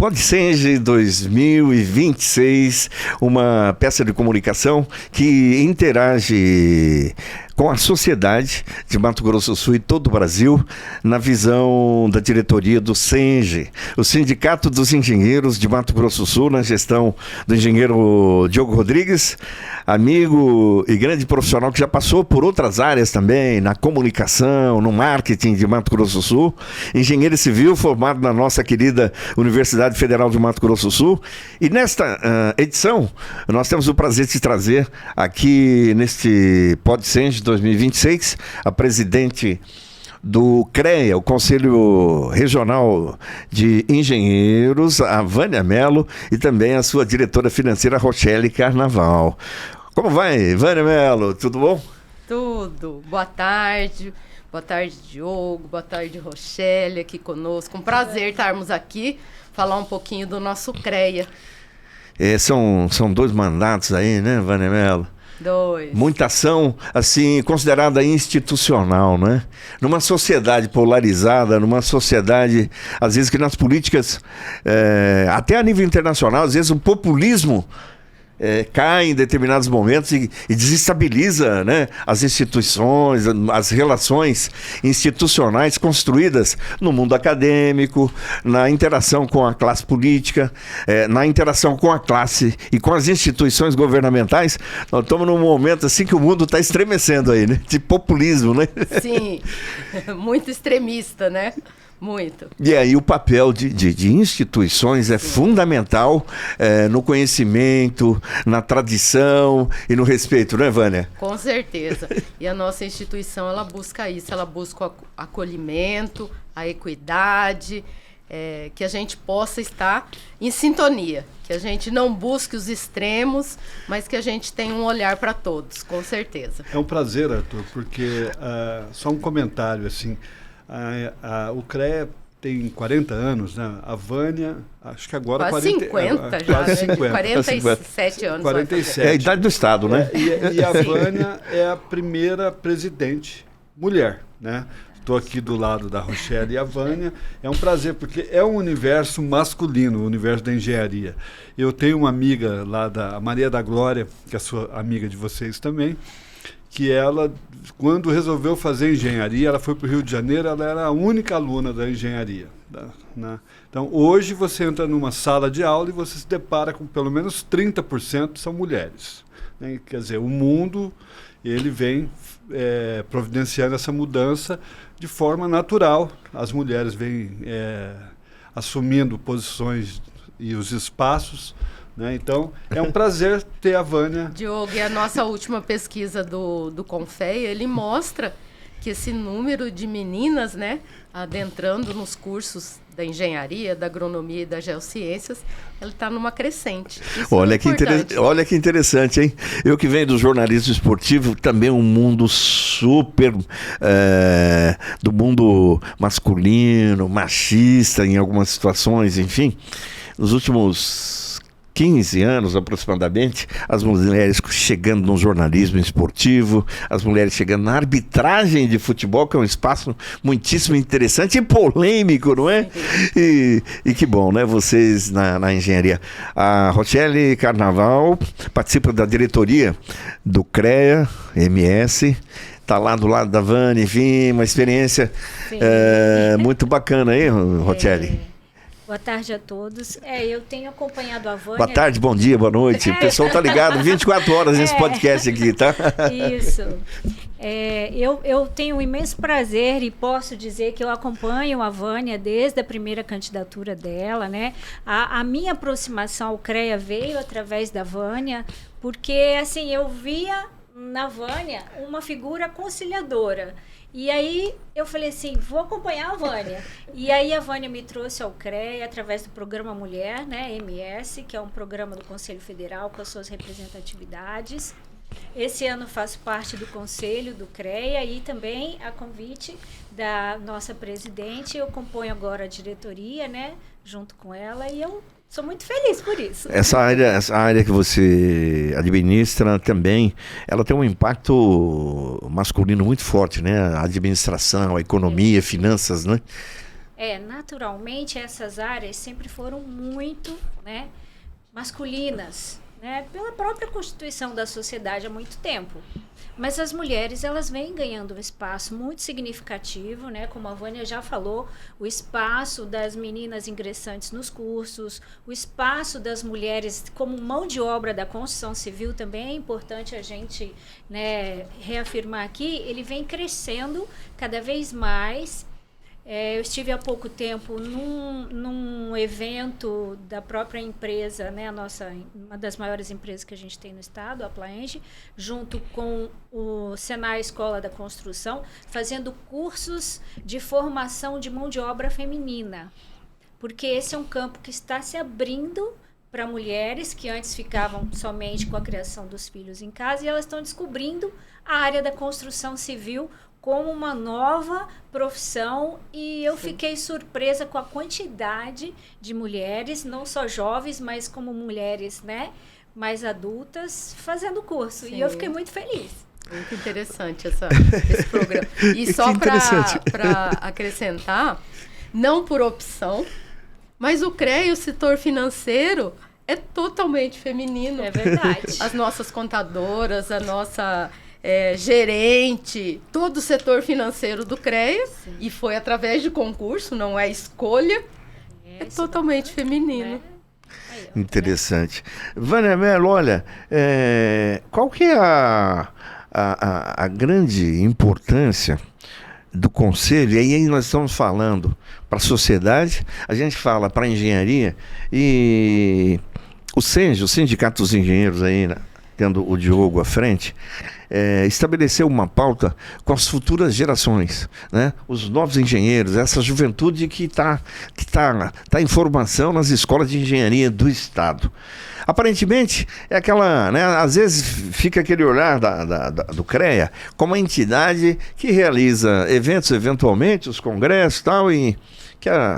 PodSenge 2026, uma peça de comunicação que interage com a sociedade de Mato Grosso do Sul e todo o Brasil, na visão da diretoria do SENGE, o Sindicato dos Engenheiros de Mato Grosso do Sul, na gestão do engenheiro Diogo Rodrigues, amigo e grande profissional que já passou por outras áreas também, na comunicação, no marketing de Mato Grosso do Sul, engenheiro civil formado na nossa querida Universidade Federal de Mato Grosso do Sul. E nesta edição, nós temos o prazer de trazer aqui neste PodSenge 2026, a presidente do CREA, o Conselho Regional de Engenheiros, a Vânia Mello, e também a sua diretora financeira, Rochelle Carnaval. Como vai, Vânia Mello? Tudo bom? Tudo. Boa tarde, Diogo, boa tarde, Rochelle, aqui conosco. Um prazer estarmos aqui, falar um pouquinho do nosso CREA. São 2 mandatos aí, né, Vânia Mello? 2. Muita ação, assim, considerada institucional, né? Numa sociedade polarizada, numa sociedade, às vezes que nas políticas, até a nível internacional, às vezes o populismo cai em determinados momentos e desestabiliza, né, as instituições, as relações institucionais construídas no mundo acadêmico, na interação com a classe política, na interação com a classe e com as instituições governamentais. Nós estamos num momento assim que o mundo está estremecendo aí, né, de populismo, né? Sim, muito extremista, né? Muito. E aí o papel de instituições é fundamental no conhecimento, na tradição e no respeito, não é, Vânia? Com certeza. E a nossa instituição, ela busca isso, ela busca o acolhimento, a equidade, que a gente possa estar em sintonia, que a gente não busque os extremos, mas que a gente tenha um olhar para todos, com certeza. É um prazer, Arthur, porque só um comentário, assim, o CREA tem 40 anos, né? A Vânia, acho que agora... Quase 50 já, quase 50. 47 anos. 47. É a idade do Estado, né? E a Vânia é a primeira presidente mulher, né? Estou aqui do lado da Rochelle e a Vânia. É um prazer, porque é um universo masculino, o universo da engenharia. Eu tenho uma amiga lá, a Maria da Glória, que é sua amiga de vocês também, que ela, quando resolveu fazer engenharia, ela foi para o Rio de Janeiro, ela era a única aluna da engenharia. Né? Então, hoje você entra numa sala de aula e você se depara com pelo menos 30% são mulheres. Né? Quer dizer, o mundo ele vem providenciando essa mudança de forma natural. As mulheres vêm assumindo posições e os espaços, né? Então, é um prazer ter a Vânia. Diogo, e a nossa última pesquisa do Confeia, ele mostra que esse número de meninas, né, adentrando nos cursos da engenharia, da agronomia e das geociências, ele está numa crescente. Olha que interessante, hein? Eu que venho do jornalismo esportivo, também um mundo super do mundo masculino, machista em algumas situações, enfim. Nos últimos 15 anos aproximadamente, as mulheres chegando no jornalismo esportivo, as mulheres chegando na arbitragem de futebol, que é um espaço muitíssimo interessante e polêmico, não é? E que bom, né? Vocês na engenharia. A Rochelle Carnaval participa da diretoria do CREA, MS, está lá do lado da Vânia, enfim, uma experiência muito bacana aí, Rochelle. Boa tarde a todos. Eu tenho acompanhado a Vânia. Boa tarde, bom dia, boa noite. O pessoal tá ligado 24 horas nesse podcast aqui, tá? Isso. Eu tenho um imenso prazer e posso dizer que eu acompanho a Vânia desde a primeira candidatura dela, né? A minha aproximação ao CREA veio através da Vânia, porque assim, eu via na Vânia uma figura conciliadora. E aí eu falei assim, vou acompanhar a Vânia. E aí a Vânia me trouxe ao CREA através do Programa Mulher, né, MS, que é um programa do Conselho Federal com as suas representatividades. Esse ano faço parte do conselho do CREA e também a convite da nossa presidente. Eu componho agora a diretoria, né, junto com ela, e eu sou muito feliz por isso. Essa área que você administra também, ela tem um impacto masculino muito forte, né? A administração, a economia, finanças, né? Naturalmente essas áreas sempre foram muito, né, masculinas, né, pela própria constituição da sociedade há muito tempo. Mas as mulheres, elas vêm ganhando um espaço muito significativo, né? Como a Vânia já falou, o espaço das meninas ingressantes nos cursos, o espaço das mulheres como mão de obra da construção civil também é importante a gente, né, reafirmar aqui, ele vem crescendo cada vez mais. Eu estive há pouco tempo num evento da própria empresa, né, uma das maiores empresas que a gente tem no estado, a Plaenge, junto com o Senai Escola da Construção, fazendo cursos de formação de mão de obra feminina. Porque esse é um campo que está se abrindo para mulheres que antes ficavam somente com a criação dos filhos em casa, e elas estão descobrindo a área da construção civil como uma nova profissão, e eu fiquei surpresa com a quantidade de mulheres, não só jovens, mas como mulheres, né, mais adultas, fazendo curso. Sim. E eu fiquei muito feliz. Muito interessante esse programa. E só para acrescentar, não por opção, mas o CREA, o setor financeiro, é totalmente feminino. É verdade. As nossas contadoras, a nossa... gerente, todo o setor financeiro do CREA, sim, e foi através de concurso, não é escolha, é totalmente feminino. Interessante. Vânia Mello, olha, qual que é a grande importância do conselho? E aí nós estamos falando para a sociedade, a gente fala para a engenharia, e o SENGE, o Sindicato dos Engenheiros aí, né, tendo o Diogo à frente, estabeleceu uma pauta com as futuras gerações, né? Os novos engenheiros, essa juventude que tá em formação nas escolas de engenharia do Estado. Aparentemente, é aquela, né, às vezes fica aquele olhar do CREA como uma entidade que realiza eventos, eventualmente, os congressos e tal, e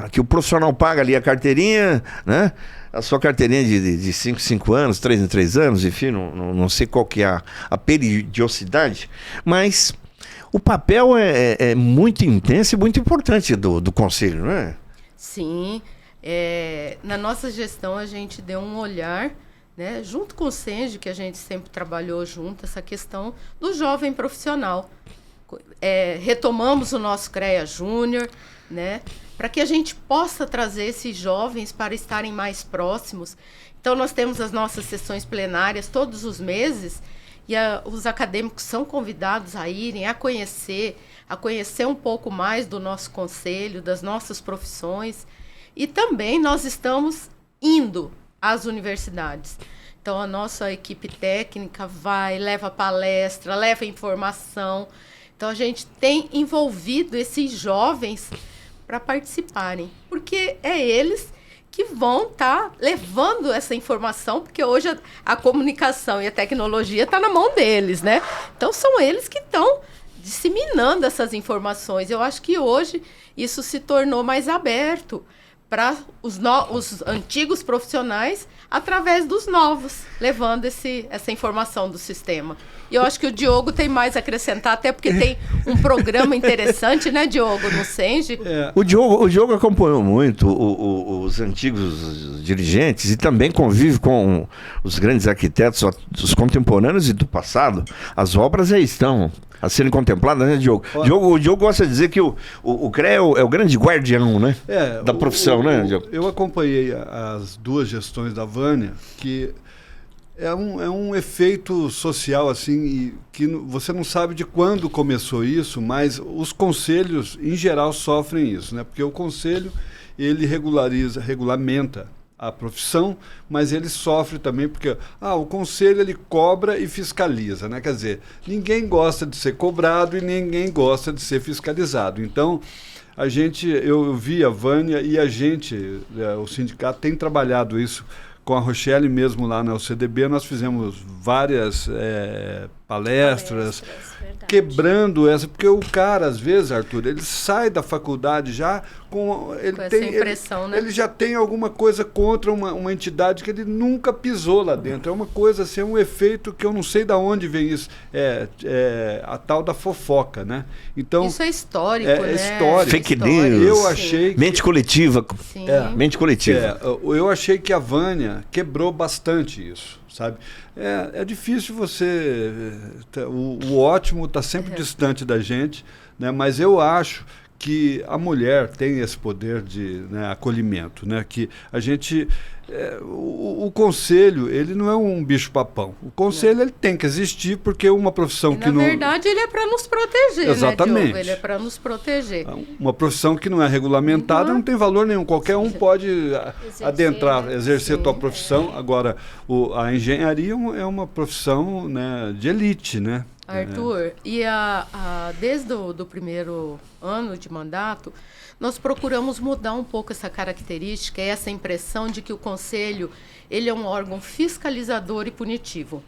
que o profissional paga ali a carteirinha, né? A sua carteirinha de 5 anos, 3 em 3 anos, enfim, não sei qual que é a periodicidade, mas o papel é muito intenso e muito importante do Conselho, não é? Sim. Na nossa gestão, a gente deu um olhar, né, junto com o SENGE, que a gente sempre trabalhou junto, essa questão do jovem profissional. Retomamos o nosso CREA Júnior, né, para que a gente possa trazer esses jovens para estarem mais próximos. Então, nós temos as nossas sessões plenárias todos os meses, e os acadêmicos são convidados a irem, a conhecer um pouco mais do nosso conselho, das nossas profissões. E também nós estamos indo às universidades. Então, a nossa equipe técnica leva palestra, leva informação. Então, a gente tem envolvido esses jovens para participarem, porque é eles que vão estar levando essa informação, porque hoje a comunicação e a tecnologia está na mão deles, né? Então, são eles que estão disseminando essas informações. Eu acho que hoje isso se tornou mais aberto para os antigos profissionais através dos novos, levando essa informação do sistema. E eu acho que o Diogo tem mais a acrescentar, até porque tem um programa interessante, né, Diogo, no SENGE. O Diogo acompanhou muito os antigos dirigentes e também convive com os grandes arquitetos, os contemporâneos e do passado. As obras aí estão a serem contempladas, né, Diogo? O Diogo gosta de dizer que o CREA é o grande guardião, né, da profissão, né, Diogo? Eu acompanhei as duas gestões da Vânia, que é um efeito social, assim, que você não sabe de quando começou isso, mas os conselhos, em geral, sofrem isso, né? Porque o conselho, ele regulamenta a profissão, mas ele sofre também porque o conselho ele cobra e fiscaliza, né? Quer dizer, ninguém gosta de ser cobrado e ninguém gosta de ser fiscalizado. Então, eu vi a Vânia e o sindicato tem trabalhado isso com a Rochelle mesmo lá na UCDB. Nós fizemos várias palestras, verdade. quebrando essa, porque o cara, às vezes, Arthur, ele sai da faculdade já com essa impressão, né? Ele já tem alguma coisa contra uma entidade que ele nunca pisou lá dentro. É uma coisa assim, um efeito que eu não sei de onde vem isso. É a tal da fofoca, né? Então, isso é histórico, né? É histórico. Fake news. Eu achei Mente coletiva. Sim. Mente coletiva. Eu achei que a Vânia quebrou bastante isso, sabe? É difícil você... O ótimo está sempre distante da gente, né? Mas eu acho que a mulher tem esse poder de, né, acolhimento, né? Que a gente... o conselho, ele não é um bicho-papão. O conselho, ele tem que existir porque uma profissão E, que não... na verdade, ele é para nos proteger, Exatamente. né, Diogo? Ele é para nos proteger. Uma profissão que não é regulamentada não tem valor nenhum. Qualquer um pode adentrar, exercer a tua profissão. Agora, a engenharia é uma profissão, né, de elite, né? Arthur, e desde o primeiro ano de mandato, nós procuramos mudar um pouco essa característica, essa impressão de que o Conselho ele é um órgão fiscalizador e punitivo.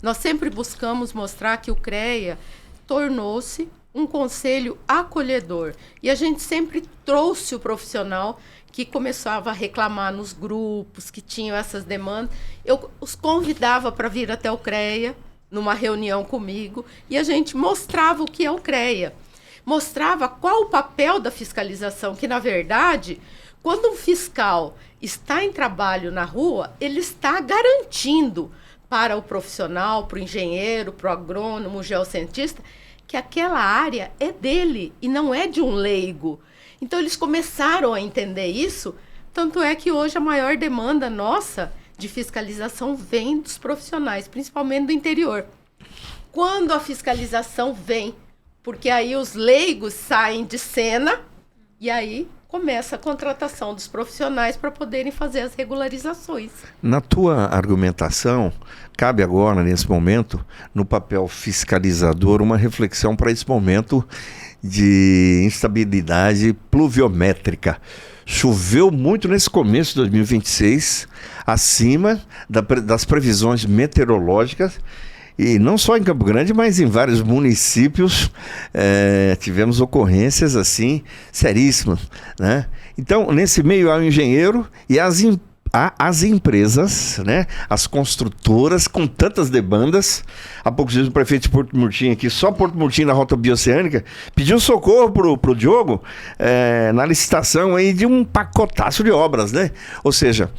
Nós sempre buscamos mostrar que o CREA tornou-se um conselho acolhedor. E a gente sempre trouxe o profissional que começava a reclamar nos grupos, que tinham essas demandas. Eu os convidava para vir até o CREA, numa reunião comigo, e a gente mostrava o que é o CREA. Mostrava qual o papel da fiscalização, que, na verdade, quando um fiscal está em trabalho na rua, ele está garantindo para o profissional, para o engenheiro, para o agrônomo, o geocientista, que aquela área é dele e não é de um leigo. Então, eles começaram a entender isso, tanto é que hoje a maior demanda nossa de fiscalização vem dos profissionais, principalmente do interior. Quando a fiscalização vem, porque aí os leigos saem de cena e aí começa a contratação dos profissionais para poderem fazer as regularizações. Na tua argumentação, cabe agora, nesse momento, no papel fiscalizador, uma reflexão para esse momento de instabilidade pluviométrica. Choveu muito nesse começo de 2026, acima das previsões meteorológicas, e não só em Campo Grande, mas em vários municípios tivemos ocorrências assim seríssimas, né? Então, nesse meio há o engenheiro e as empresas, né? As construtoras com tantas demandas. Há poucos dias o prefeito de Porto Murtinho aqui, só Porto Murtinho na rota bioceânica, pediu socorro pro Diogo na licitação aí de um pacotaço de obras, né? Ou seja,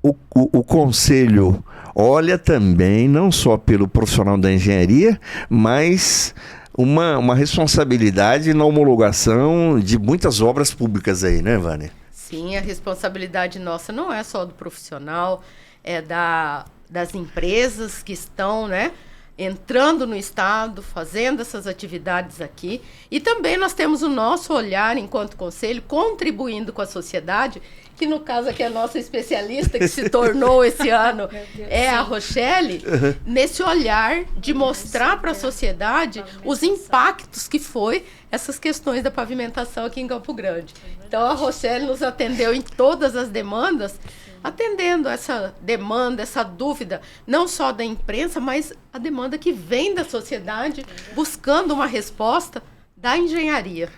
o conselho olha também não só pelo profissional da engenharia, mas uma responsabilidade na homologação de muitas obras públicas aí, né, Vânia? Sim, a responsabilidade nossa não é só do profissional, é das empresas que estão, né, entrando no estado, fazendo essas atividades aqui. E também nós temos o nosso olhar enquanto conselho, contribuindo com a sociedade, que no caso aqui é a nossa especialista, que se tornou esse ano, é a Rochelle, nesse olhar de mostrar para a sociedade os impactos que foi essas questões da pavimentação aqui em Campo Grande. Então a Rochelle nos atendeu em todas as demandas, atendendo essa demanda, essa dúvida, não só da imprensa, mas a demanda que vem da sociedade, buscando uma resposta da engenharia.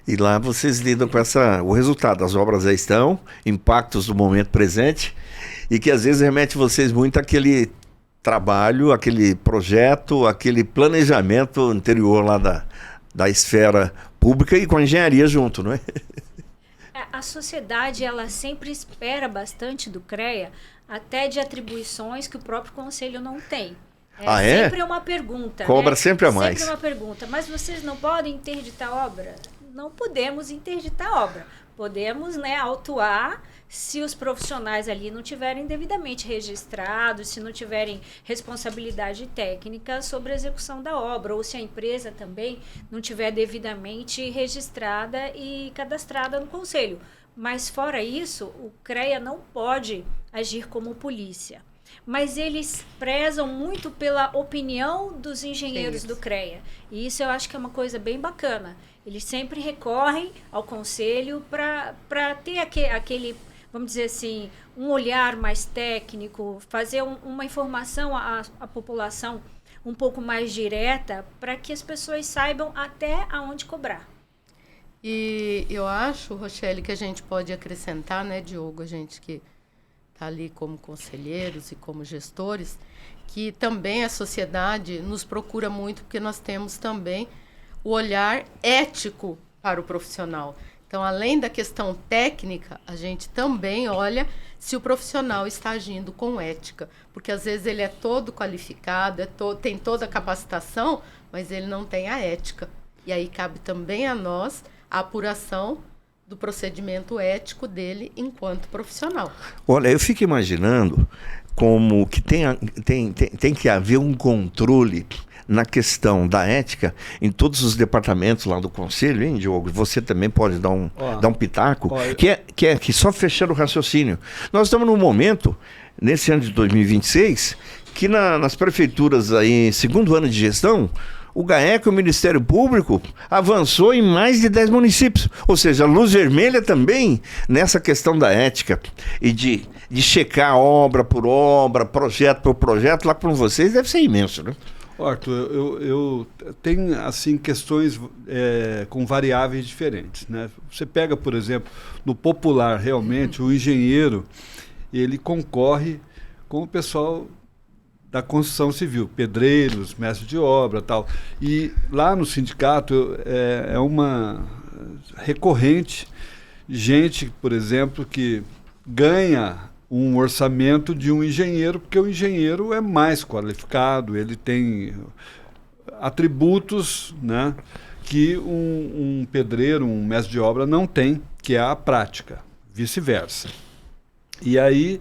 E lá vocês lidam com o resultado, as obras já estão, impactos do momento presente, e que às vezes remete vocês muito àquele trabalho, aquele projeto, aquele planejamento anterior lá da esfera pública e com a engenharia junto, não é? A sociedade, ela sempre espera bastante do CREA, até de atribuições que o próprio conselho não tem. Sempre uma pergunta. Cobra, né? sempre a mais. Sempre uma pergunta. Mas vocês não podem interditar obra? Não podemos interditar obra. Podemos, né, autuar se os profissionais ali não tiverem devidamente registrados, se não tiverem responsabilidade técnica sobre a execução da obra, ou se a empresa também não tiver devidamente registrada e cadastrada no conselho. Mas fora isso, o CREA não pode agir como polícia. Mas eles prezam muito pela opinião dos engenheiros do CREA. E isso eu acho que é uma coisa bem bacana. Eles sempre recorrem ao conselho para ter aquele, vamos dizer assim, um olhar mais técnico, fazer uma informação à população um pouco mais direta para que as pessoas saibam até aonde cobrar. E eu acho, Rochelle, que a gente pode acrescentar, né, Diogo, a gente que está ali como conselheiros e como gestores, que também a sociedade nos procura muito, porque nós temos também o olhar ético para o profissional. Então, além da questão técnica, a gente também olha se o profissional está agindo com ética, porque às vezes ele é todo qualificado, tem toda a capacitação, mas ele não tem a ética. E aí cabe também a nós a apuração do procedimento ético dele enquanto profissional. Olha, eu fico imaginando como que tem que haver um controle na questão da ética em todos os departamentos lá do Conselho, hein, Diogo? Você também pode dar um pitaco, que só fechando o raciocínio. Nós estamos num momento, nesse ano de 2026, que nas prefeituras aí, segundo ano de gestão, o GAECO e o Ministério Público avançou em mais de 10 municípios. Ou seja, a luz vermelha também nessa questão da ética e de checar obra por obra, projeto por projeto, lá com vocês deve ser imenso, né? Arthur, eu tenho assim questões com variáveis diferentes, né? Você pega, por exemplo, no popular, realmente, o engenheiro, ele concorre com o pessoal da construção civil, pedreiros, mestres de obra, tal. E lá no sindicato é uma recorrente gente, por exemplo, que ganha um orçamento de um engenheiro, porque o engenheiro é mais qualificado, ele tem atributos, né, que um pedreiro, um mestre de obra não tem, que é a prática, vice-versa. E aí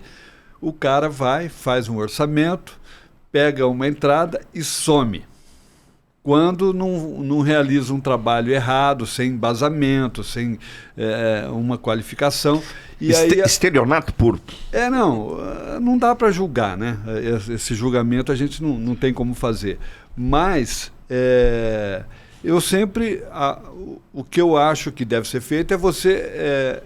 o cara vai, faz um orçamento, pega uma entrada e some. Quando não realiza um trabalho errado, sem embasamento, sem uma qualificação. E aí, estelionato puro. Não dá para julgar, né? Esse julgamento a gente não tem como fazer. Mas eu sempre... o que eu acho que deve ser feito é você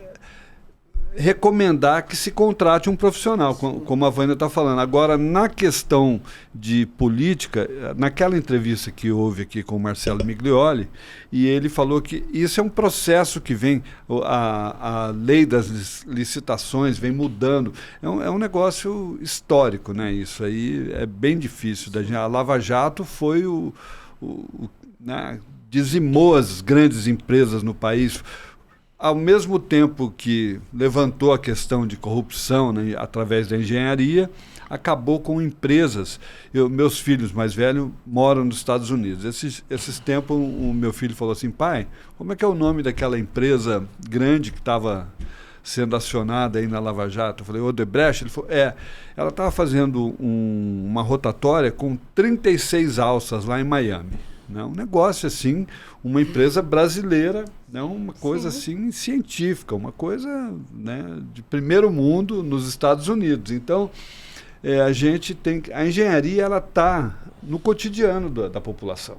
recomendar que se contrate um profissional, como a Vânia está falando. Agora, na questão de política, naquela entrevista que houve aqui com o Marcelo Miglioli, e ele falou que isso é um processo que vem, a lei das licitações vem mudando, é um negócio histórico, né? Isso aí é bem difícil. A Lava Jato foi né, dizimou as grandes empresas no país. Ao mesmo tempo que levantou a questão de corrupção, né, através da engenharia, acabou com empresas. Meus filhos mais velhos moram nos Estados Unidos. Esses tempos, o meu filho falou assim: pai, como é que é o nome daquela empresa grande que estava sendo acionada aí na Lava Jato? Eu falei, Odebrecht? Ele falou, ela estava fazendo uma rotatória com 36 alças lá em Miami. Um negócio assim, uma empresa brasileira, né, uma coisa assim científica, uma coisa, né, de primeiro mundo nos Estados Unidos. Então, a engenharia ela está no cotidiano da população.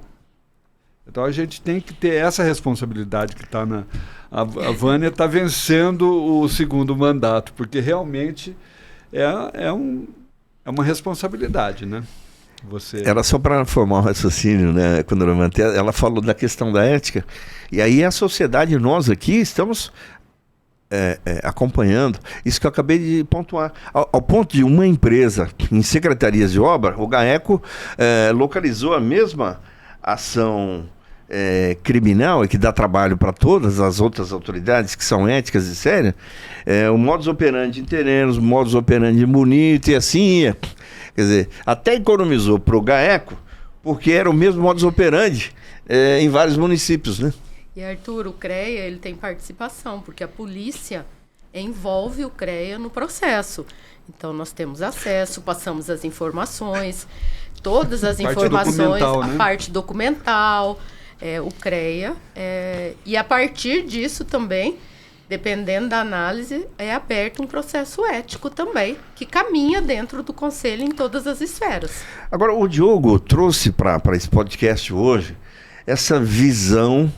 Então a gente tem que ter essa responsabilidade que está a Vânia está vencendo o segundo mandato, porque realmente é uma responsabilidade, né? Era só para formar o raciocínio, né? Quando eu levantei, ela falou da questão da ética, e aí a sociedade, nós aqui, estamos acompanhando isso que eu acabei de pontuar, ao ponto de uma empresa em secretarias de obra, o GAECO localizou a mesma ação criminal e que dá trabalho para todas as outras autoridades que são éticas e sérias, o modus operandi em terrenos, o modus operandi em bonito e assim ia. Quer dizer, até economizou para o GAECO, porque era o mesmo modus operandi em vários municípios, né? E, Arthur, o CREA ele tem participação, porque a polícia envolve o CREA no processo. Então, nós temos acesso, passamos as informações, todas as informações, a parte documental, o CREA, e a partir disso também, dependendo da análise, é aberto um processo ético também, que caminha dentro do Conselho em todas as esferas. Agora, o Diogo trouxe para esse podcast hoje essa visão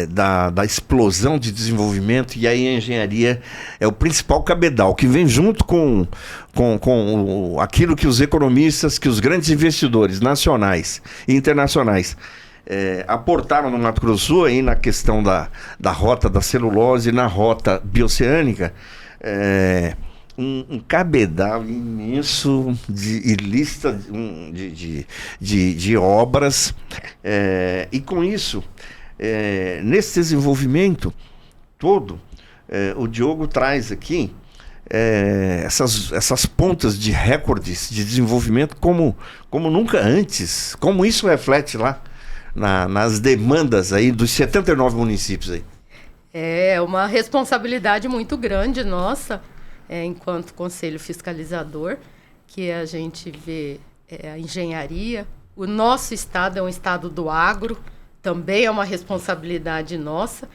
da explosão de desenvolvimento, e aí a engenharia é o principal cabedal, que vem junto com aquilo que os economistas, que os grandes investidores nacionais e internacionais aportaram no Mato Grosso do Sul, aí na questão da rota da celulose, na rota bioceânica, um cabedal imenso e lista de obras, e com isso, nesse desenvolvimento todo, o Diogo traz aqui essas pontas de recordes de desenvolvimento como nunca antes, como isso reflete lá nas demandas aí dos 79 municípios aí. É uma responsabilidade muito grande nossa, enquanto Conselho Fiscalizador, que a gente vê a engenharia. O nosso estado é um estado do agro, também é uma responsabilidade nossa,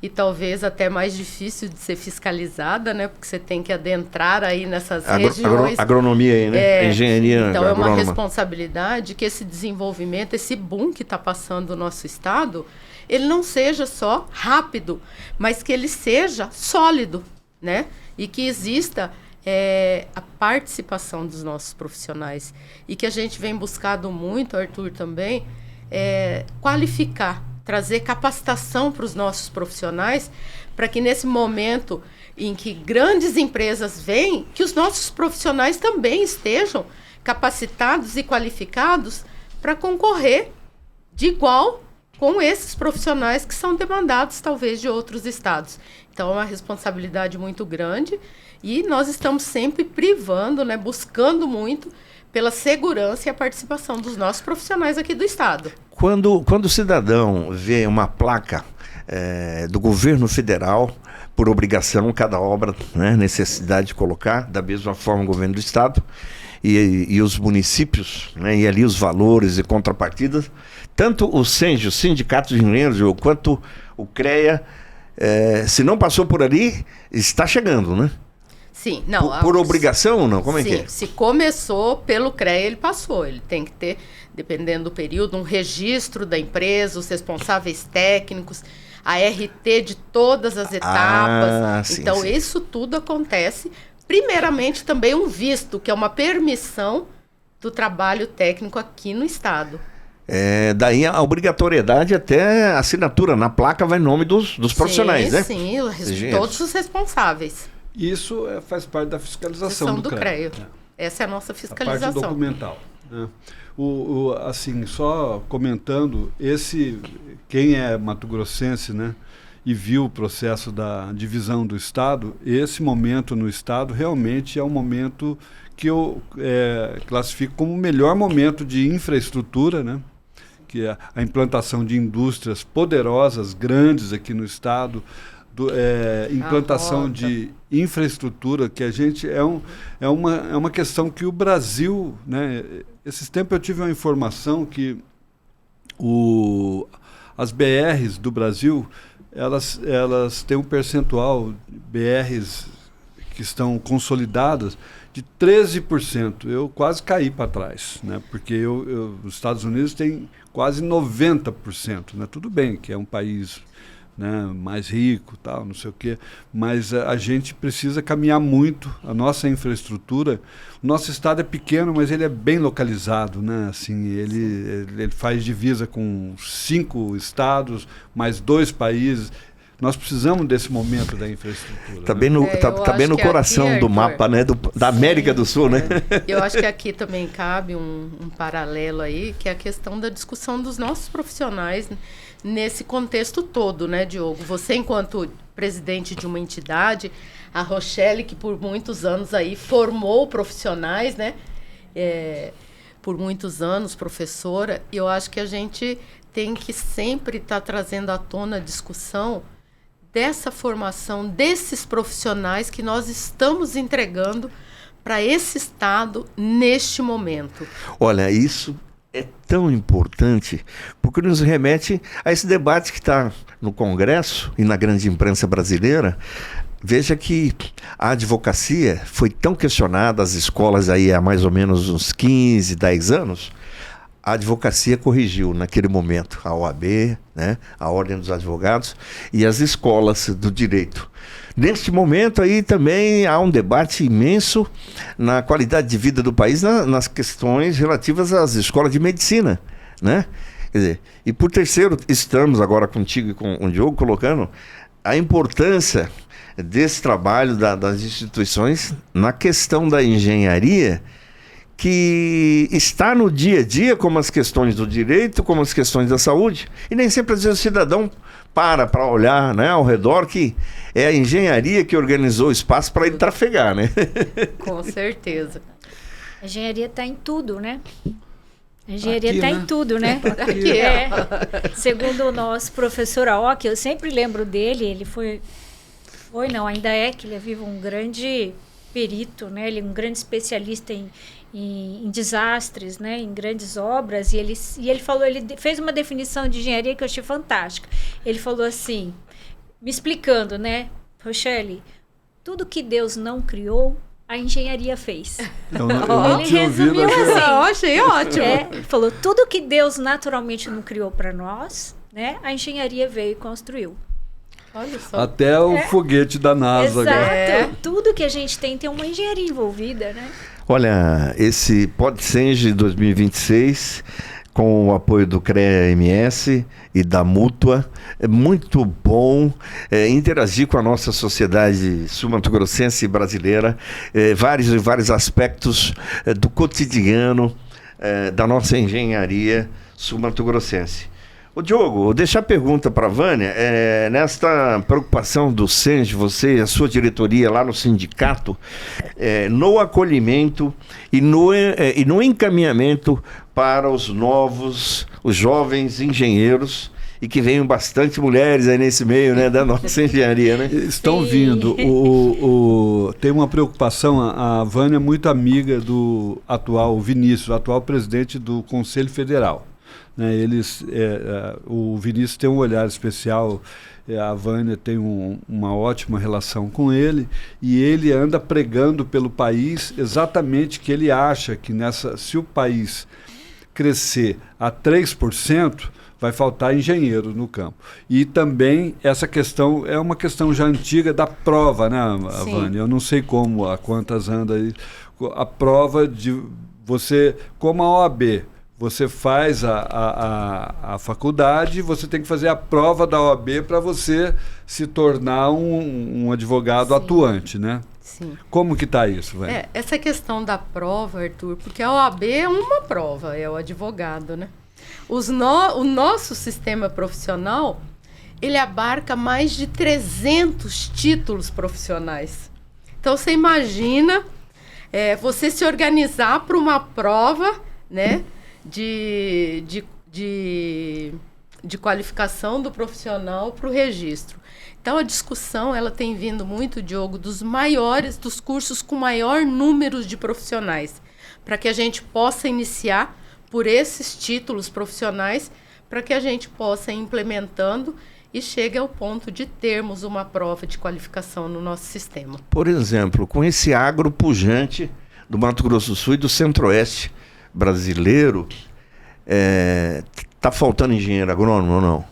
e talvez até mais difícil de ser fiscalizada, né? Porque você tem que adentrar aí nessas regiões. Agronomia aí, né? Engenharia então agrônoma. É uma responsabilidade que esse desenvolvimento, esse boom que está passando no nosso estado, ele não seja só rápido, mas que ele seja sólido, né? E que exista a participação dos nossos profissionais. E que a gente vem buscando muito, Arthur, também, qualificar, trazer capacitação para os nossos profissionais, para que nesse momento em que grandes empresas vêm, que os nossos profissionais também estejam capacitados e qualificados para concorrer de igual com esses profissionais que são demandados talvez de outros estados. Então é uma responsabilidade muito grande e nós estamos sempre privando, né, buscando muito pela segurança e a participação dos nossos profissionais aqui do estado. Quando o cidadão vê uma placa do governo federal, por obrigação, cada obra, né, necessidade de colocar, da mesma forma o governo do estado e os municípios, né, e ali os valores e contrapartidas, tanto o SENGE, o Sindicato de Engenheiros, quanto o CREA, se não passou por ali, está chegando, né? Sim, não. Por obrigação ou não? Como é que é? Se começou pelo CREA, ele passou. Ele tem que ter, dependendo do período, um registro da empresa, os responsáveis técnicos, a RT de todas as etapas. Sim, então, sim. Isso tudo acontece. Primeiramente, também um visto, que é uma permissão do trabalho técnico aqui no estado. Daí a obrigatoriedade até a assinatura na placa vai em nome dos profissionais, né? Sim, todos os responsáveis. Isso faz parte da fiscalização do CREA. Essa é a nossa fiscalização. A parte documental. Né? Assim, só comentando, quem é mato-grossense, né, e viu o processo da divisão do estado, esse momento no estado realmente é um momento que eu classifico como o melhor momento de infraestrutura, né? Que é a implantação de indústrias poderosas, grandes aqui no estado, implantação de infraestrutura, que a gente é uma questão que o Brasil, né, esses tempos eu tive uma informação que as BRs do Brasil, elas têm um percentual de BRs que estão consolidadas de 13%. Eu quase caí para trás, né, porque os Estados Unidos têm quase 90%, né, tudo bem que é um país, né, mais rico, tal, não sei o quê, mas a gente precisa caminhar muito a nossa infraestrutura. O nosso estado é pequeno, mas ele é bem localizado, né? Assim, ele faz divisa com 5 estados, mais 2 países. Nós precisamos desse momento da infraestrutura. Está bem no coração aqui, do mapa, né, da América do Sul, né? Eu acho que aqui também cabe um paralelo aí, que é a questão da discussão dos nossos profissionais nesse contexto todo, né, Diogo? Você, enquanto presidente de uma entidade, a Rochelle, que por muitos anos aí formou profissionais, né? Por muitos anos, professora, e eu acho que a gente tem que sempre estar trazendo à tona a discussão dessa formação, desses profissionais que nós estamos entregando para esse estado neste momento. Olha, isso é tão importante, porque nos remete a esse debate que está no Congresso e na grande imprensa brasileira. Veja que a advocacia foi tão questionada, as escolas aí há mais ou menos uns 15, 10 anos, a advocacia corrigiu naquele momento, a OAB, né, a Ordem dos Advogados e as escolas do direito. Neste momento aí também há um debate imenso na qualidade de vida do país, nas questões relativas às escolas de medicina, né? Quer dizer, e por terceiro, estamos agora contigo e com o Diogo colocando a importância desse trabalho das instituições na questão da engenharia, que está no dia a dia, como as questões do direito, como as questões da saúde, e nem sempre às vezes o cidadão para olhar, né, ao redor, que é a engenharia que organizou o espaço para ele trafegar, né? Com certeza. A engenharia está em tudo, né? A engenharia Aqui, está né? em tudo, né? Aqui, Segundo o nosso professor Aoki, eu sempre lembro dele, ele ainda é, que ele é vivo, um grande perito, né? Ele é um grande especialista em desastres, né? Em grandes obras, e ele falou, ele fez uma definição de engenharia que eu achei fantástica. Ele falou assim, me explicando, né? Rochelle, tudo que Deus não criou, a engenharia fez. Eu não Ele tinha ouvido resumiu essa- Eu achei ótimo. Ele falou, tudo que Deus naturalmente não criou para nós, né? A engenharia veio e construiu. Olha só. Até o foguete da NASA Exato. agora. É. Tudo que a gente tem uma engenharia envolvida, né? Olha, esse PodSenge 2026, com o apoio do CREA-MS e da Mútua, é muito bom interagir com a nossa sociedade sul-mato-grossense e brasileira, vários aspectos do cotidiano da nossa engenharia sul-mato-grossense. Ô Diogo, vou deixar a pergunta para a Vânia. Nesta preocupação do SENGE, você e a sua diretoria lá no sindicato, no acolhimento e no encaminhamento para os jovens engenheiros, e que venham bastante mulheres aí nesse meio, né, da nossa engenharia, né? Estão Sim. vindo. Tem uma preocupação, a Vânia é muito amiga do atual Vinícius, atual presidente do Conselho Federal. Né, o Vinícius tem um olhar especial, a Vânia tem uma ótima relação com ele, e ele anda pregando pelo país exatamente que ele acha que se o país crescer a 3%, vai faltar engenheiro no campo. E também essa questão é uma questão já antiga da prova, né, Sim. Vânia? Eu não sei a quantas anda aí. A prova de você, como a OAB, você faz a faculdade, você tem que fazer a prova da OAB para você se tornar um advogado Sim. atuante, né? Sim. Como que está isso, velho? Essa questão da prova, Arthur, porque a OAB é uma prova, é o advogado, né? O nosso sistema profissional, ele abarca mais de 300 títulos profissionais. Então, você imagina você se organizar para uma prova, né, de qualificação do profissional para o registro. Então, a discussão ela tem vindo muito, Diogo, dos cursos com maior número de profissionais, para que a gente possa iniciar por esses títulos profissionais, para que a gente possa ir implementando e chegue ao ponto de termos uma prova de qualificação no nosso sistema. Por exemplo, com esse agro pujante do Mato Grosso do Sul e do Centro-Oeste brasileiro, tá faltando engenheiro agrônomo ou não?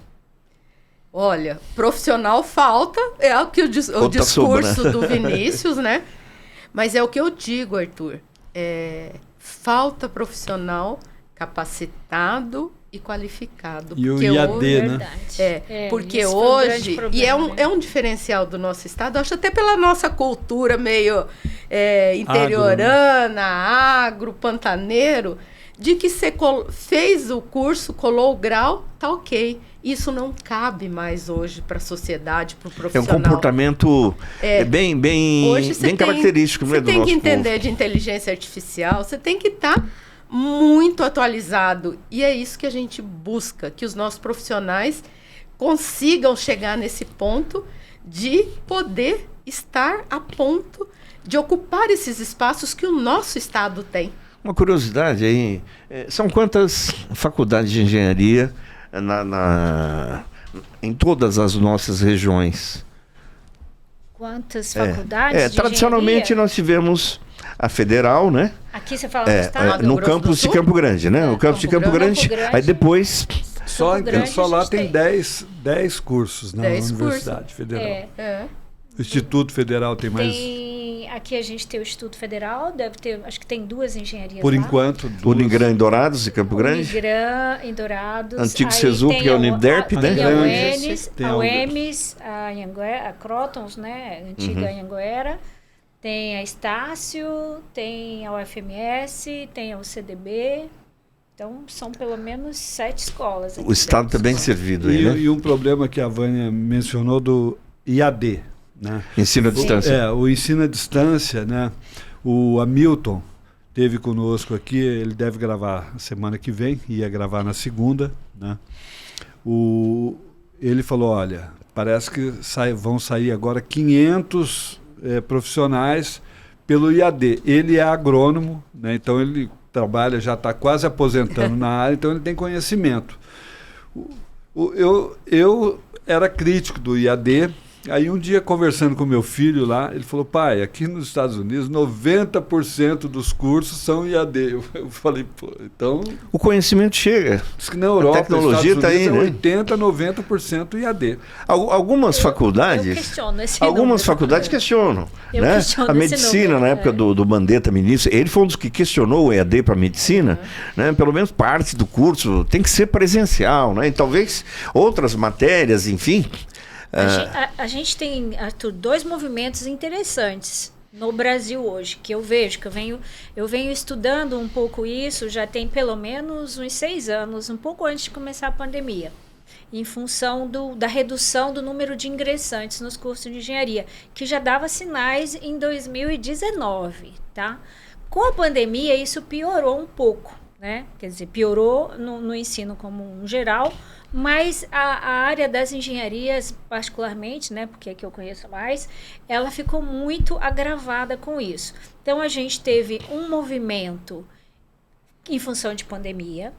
Olha, profissional falta, é o que o discurso do Vinícius, né? Mas é o que eu digo, Arthur. Falta profissional capacitado e qualificado. E o porque IAD, hoje, né? Porque isso foi um grande hoje, problema, é um diferencial do nosso estado, acho até pela nossa cultura meio interiorana, agro, pantaneiro, de que você fez o curso, colou o grau, tá ok. Isso não cabe mais hoje para a sociedade, para o É um profissional. comportamento bem Hoje você característico, né, você do tem nosso que entender povo. de inteligência artificial, você tem que estar muito atualizado. E é isso que a gente busca, que os nossos profissionais consigam chegar nesse ponto de poder estar a ponto de ocupar esses espaços que o nosso estado tem. Uma curiosidade aí, são quantas faculdades de engenharia em todas as nossas regiões? quantas faculdades de tradicionalmente engenharia? nós tivemos a federal, né? Aqui você fala do estado? No Mato Grosso campus do de Sul? Campo Grande, né? O campus de Campo Grande, aí depois... Só lá a gente tem 10 cursos na 10 Universidade Federal. É. O Instituto Federal tem mais... Aqui a gente tem o Instituto Federal, deve ter, acho que tem 2 engenharias Por lá. enquanto, Unigran em Dourados e Campo Grande. Unigran em Dourados. Antigo Aí Cesup, tem que é a Uniderp, né? Tem a UENS, Tem a a UEMS, a Crotons, né? Antiga Anhanguera. Tem a Estácio, tem a UFMS, tem a UCDB. Então, são pelo menos 7 escolas. O Estado está bem servido aí, né? E um problema que a Vânia mencionou do IAD, né? Ensino à distância. O ensino à distância, né? O Hamilton esteve conosco aqui, ele deve gravar semana que vem, ia gravar na segunda, né? Ele falou, olha, parece que vão sair agora 500 profissionais pelo IAD. Ele é agrônomo, né? Então ele trabalha, já está quase aposentando na área, então ele tem conhecimento. Eu era crítico do IAD. Aí um dia, conversando com meu filho lá, ele falou, pai, aqui nos Estados Unidos 90% dos cursos são IAD. Eu falei, pô, então... O conhecimento chega. Diz que na Europa, a tecnologia está aí, né? 80%, 90% IAD. Algumas faculdades... Eu questiono esse algumas número. faculdades questionam. Eu Né? questiono A esse medicina, número, na época do Mandetta ministro, ele foi um dos que questionou o EAD para a medicina. Né? Pelo menos parte do curso tem que ser presencial. Né? E talvez outras matérias, enfim... A gente tem, Arthur, 2 movimentos interessantes no Brasil hoje, que eu vejo, que eu venho estudando um pouco isso, já tem pelo menos uns 6 anos, um pouco antes de começar a pandemia, em função da redução do número de ingressantes nos cursos de engenharia, que já dava sinais em 2019, tá? Com a pandemia, isso piorou um pouco, né? Quer dizer, piorou no ensino como um geral, mas a área das engenharias, particularmente, né, porque é que eu conheço mais, ela ficou muito agravada com isso. Então, a gente teve um movimento em função de pandemia,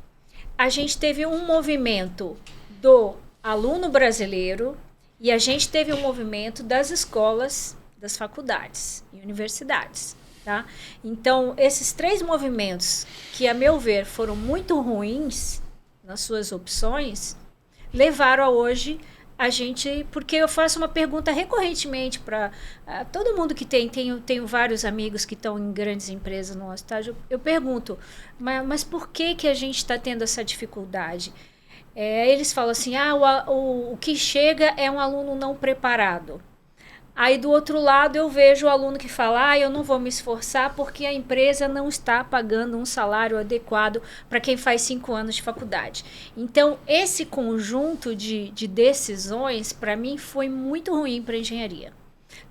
a gente teve um movimento do aluno brasileiro e a gente teve um movimento das escolas, das faculdades e universidades. Tá? Então, esses 3 movimentos, que a meu ver foram muito ruins nas suas opções, levaram a hoje a gente... Porque eu faço uma pergunta recorrentemente para todo mundo que tenho vários amigos que estão em grandes empresas no nosso estágio, eu pergunto, mas por que a gente está tendo essa dificuldade? Eles falam assim, o que chega é um aluno não preparado. Aí, do outro lado, eu vejo o aluno que fala, eu não vou me esforçar porque a empresa não está pagando um salário adequado para quem faz 5 anos de faculdade. Então, esse conjunto de decisões, para mim, foi muito ruim para a engenharia.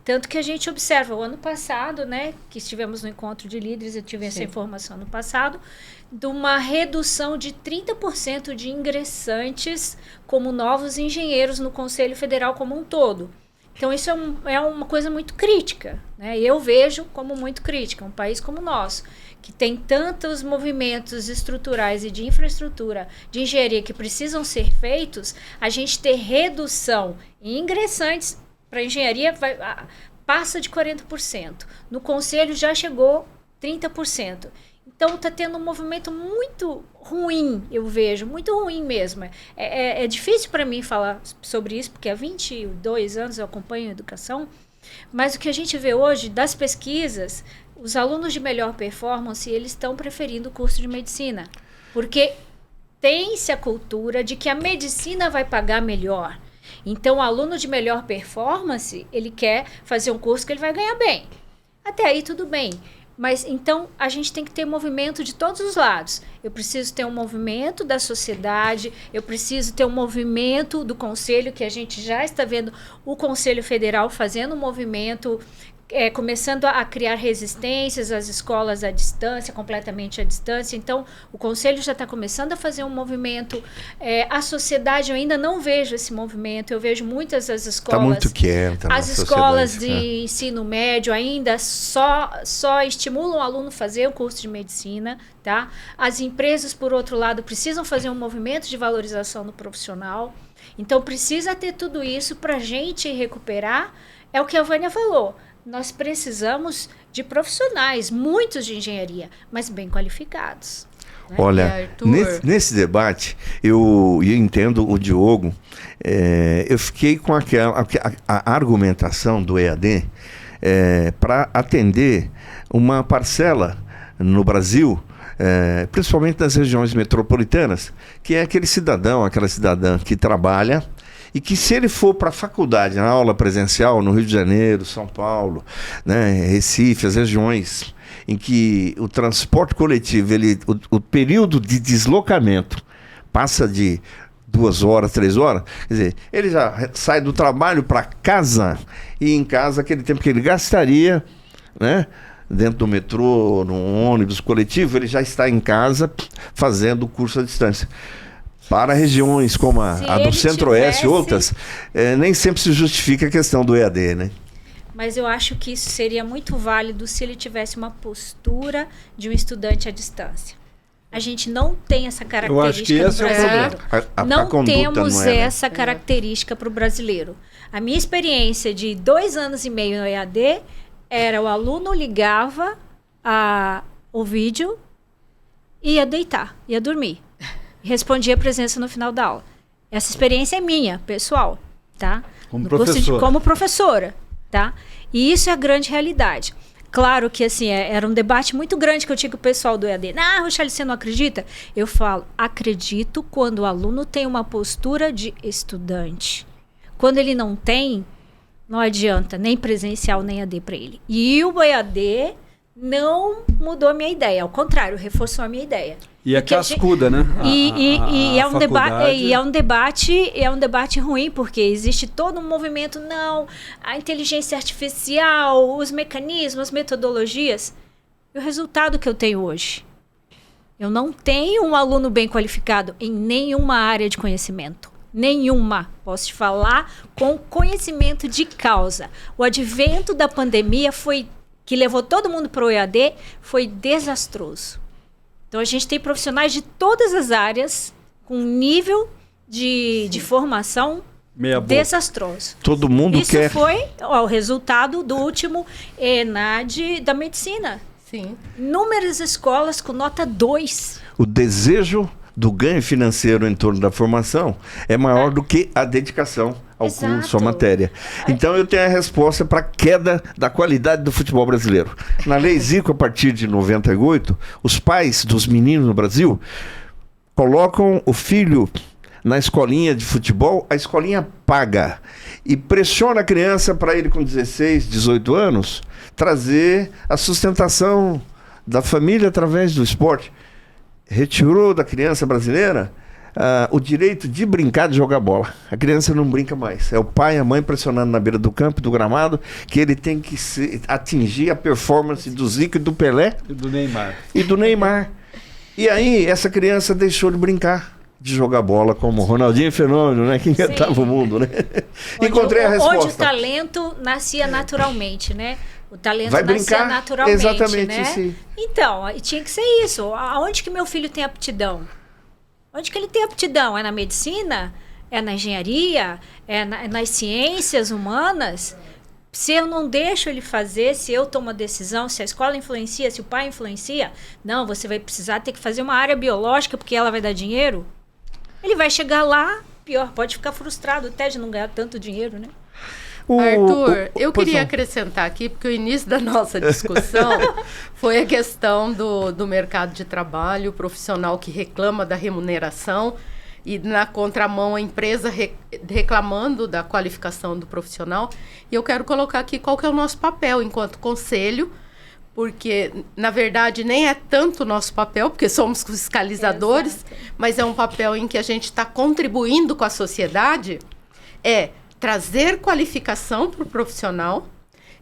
Tanto que a gente observa, o ano passado, né, que estivemos no encontro de líderes, eu tive essa informação no passado, de uma redução de 30% de ingressantes como novos engenheiros no Conselho Federal como um todo. Então, isso é uma coisa muito crítica, né? Eu vejo como muito crítica. Um país como o nosso, que tem tantos movimentos estruturais e de infraestrutura de engenharia que precisam ser feitos, a gente ter redução em ingressantes para a engenharia passa de 40%. No Conselho já chegou 30%. Então, está tendo um movimento muito ruim, eu vejo, muito ruim mesmo. É difícil para mim falar sobre isso, porque há 22 anos eu acompanho a educação, mas o que a gente vê hoje das pesquisas, os alunos de melhor performance, eles estão preferindo o curso de medicina, porque tem-se a cultura de que a medicina vai pagar melhor. Então, o aluno de melhor performance, ele quer fazer um curso que ele vai ganhar bem. Até aí, tudo bem. Mas, então, a gente tem que ter movimento de todos os lados. Eu preciso ter um movimento da sociedade, eu preciso ter um movimento do Conselho, que a gente já está vendo o Conselho Federal fazendo um movimento, começando a criar resistências às escolas à distância, completamente à distância. Então, o Conselho já está começando a fazer um movimento. A sociedade, eu ainda não vejo esse movimento. Eu vejo muitas das escolas... Está muito quieta. As escolas de ensino médio ainda só estimulam o aluno a fazer o curso de medicina. Tá? As empresas, por outro lado, precisam fazer um movimento de valorização do profissional. Então, precisa ter tudo isso para a gente recuperar é o que a Vânia falou. Nós precisamos de profissionais, muitos de engenharia, mas bem qualificados. Né? Olha, nesse debate, eu entendo o Diogo, eu fiquei com a argumentação do EAD para atender uma parcela no Brasil, principalmente nas regiões metropolitanas, que é aquele cidadão, aquela cidadã que trabalha e que, se ele for para a faculdade, na aula presencial, no Rio de Janeiro, São Paulo, né, Recife, as regiões em que o transporte coletivo, o período de deslocamento passa de 2 horas, 3 horas, quer dizer, ele já sai do trabalho para casa, e em casa aquele tempo que ele gastaria, né, dentro do metrô, no ônibus coletivo, ele já está em casa fazendo o curso à distância. Para regiões como a do Centro-Oeste e outras, nem sempre se justifica a questão do EAD, né? Mas eu acho que isso seria muito válido se ele tivesse uma postura de um estudante à distância. A gente não tem essa característica. Eu acho que esse é o problema. Não temos essa característica para o brasileiro. A minha experiência de 2 anos e meio no EAD era: o aluno ligava o vídeo e ia deitar, ia dormir. Respondia a presença no final da aula. Essa experiência é minha, pessoal, tá? Como professora, tá? E isso é a grande realidade. Claro que, assim, era um debate muito grande que eu tinha com o pessoal do EAD. Rochelle, você não acredita? Eu falo, acredito quando o aluno tem uma postura de estudante. Quando ele não tem, não adianta nem presencial, nem EAD para ele. E o EAD não mudou a minha ideia, ao contrário, reforçou a minha ideia. E é cascuda, né? E é um debate ruim, porque existe todo um movimento, a inteligência artificial, os mecanismos, as metodologias. E o resultado que eu tenho hoje? Eu não tenho um aluno bem qualificado em nenhuma área de conhecimento. Nenhuma. Posso te falar com conhecimento de causa. O advento da pandemia que levou todo mundo para o EAD, foi desastroso. Então, a gente tem profissionais de todas as áreas com nível de formação desastroso. Todo mundo Isso quer. Isso foi o resultado do último ENAD da medicina. Sim. Inúmeras escolas com nota 2. O desejo do ganho financeiro em torno da formação é maior do que a dedicação ao curso, à matéria. Então eu tenho a resposta para a queda da qualidade do futebol brasileiro. Na Lei Zico, a partir de 98, os pais dos meninos no Brasil colocam o filho na escolinha de futebol, a escolinha paga, e pressiona a criança para ele, com 16, 18 anos, trazer a sustentação da família através do esporte. Retirou da criança brasileira o direito de brincar, de jogar bola. A criança não brinca mais. É o pai e a mãe pressionando na beira do campo, do gramado, que ele tem que atingir a performance do Zico e do Pelé. E do Neymar. E aí, essa criança deixou de brincar, de jogar bola, como Ronaldinho Fenômeno, né? Que inventava o mundo, né? Encontrei a resposta. Onde o talento nascia naturalmente, né? O talento vai nascia brincar naturalmente, exatamente, né? Sim. Então, tinha que ser isso. Aonde que meu filho tem aptidão? Onde que ele tem aptidão? É na medicina? É na engenharia? É nas ciências humanas? Se eu não deixo ele fazer, se eu tomo a decisão, se a escola influencia, se o pai influencia, não, você vai precisar ter que fazer uma área biológica porque ela vai dar dinheiro. Ele vai chegar lá, pior, pode ficar frustrado até de não ganhar tanto dinheiro, né? Arthur, eu queria acrescentar aqui, porque o início da nossa discussão foi a questão do mercado de trabalho, o profissional que reclama da remuneração e, na contramão, a empresa reclamando da qualificação do profissional. E eu quero colocar aqui qual que é o nosso papel enquanto conselho, porque, na verdade, nem é tanto o nosso papel, porque somos fiscalizadores, mas é um papel em que a gente está contribuindo com a sociedade, trazer qualificação para o profissional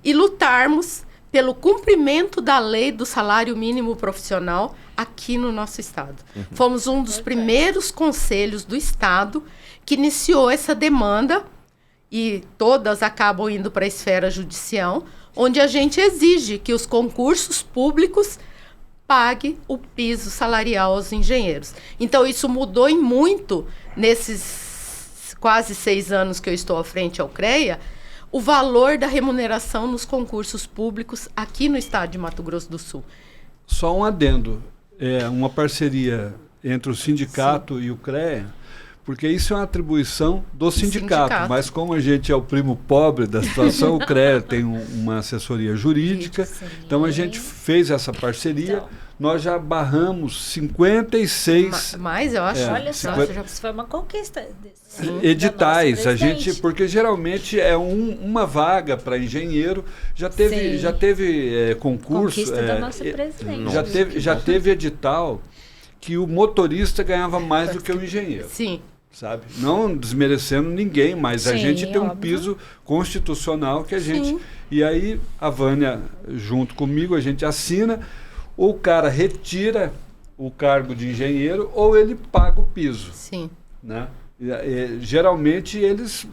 e lutarmos pelo cumprimento da lei do salário mínimo profissional aqui no nosso estado. Fomos um dos primeiros conselhos do estado que iniciou essa demanda, e todas acabam indo para a esfera judicial, onde a gente exige que os concursos públicos paguem o piso salarial aos engenheiros. Então, isso mudou em muito nesses quase 6 anos que eu estou à frente ao CREA, o valor da remuneração nos concursos públicos aqui no estado de Mato Grosso do Sul. Só um adendo, uma parceria entre o sindicato e o CREA, porque isso é uma atribuição do sindicato, mas como a gente é o primo pobre da situação, o CREA tem uma assessoria jurídica, então a gente fez essa parceria, nós já barramos 56... Mais, eu acho. Olha só, isso foi uma conquista. Editais, porque geralmente é uma vaga para engenheiro, já teve concurso... Conquista da nossa presidente. Já teve edital que o motorista ganhava mais do que o engenheiro. Sim. Sabe? Não desmerecendo ninguém, mas a gente tem um piso constitucional que a gente... Sim. E aí a Vânia, junto comigo, a gente assina, o cara retira o cargo de engenheiro ou ele paga o piso. Sim. Né? Geralmente eles,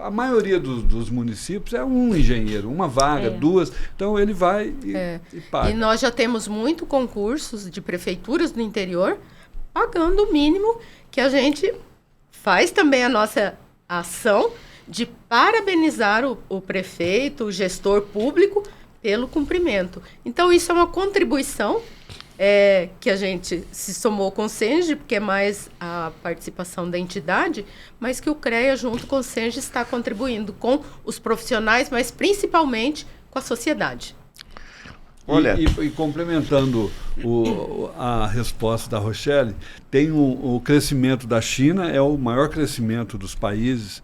a maioria dos municípios é um engenheiro, uma vaga, duas, então ele vai e paga. E nós já temos muito concursos de prefeituras do interior pagando o mínimo, que a gente faz também a nossa ação de parabenizar o prefeito, o gestor público pelo cumprimento. Então isso é uma contribuição que a gente se somou com o SENGE, porque é mais a participação da entidade, mas que o CREA, junto com o SENGE, está contribuindo com os profissionais, mas principalmente com a sociedade. Olha. E complementando a resposta da Rochelle, tem o crescimento da China, é o maior crescimento dos países.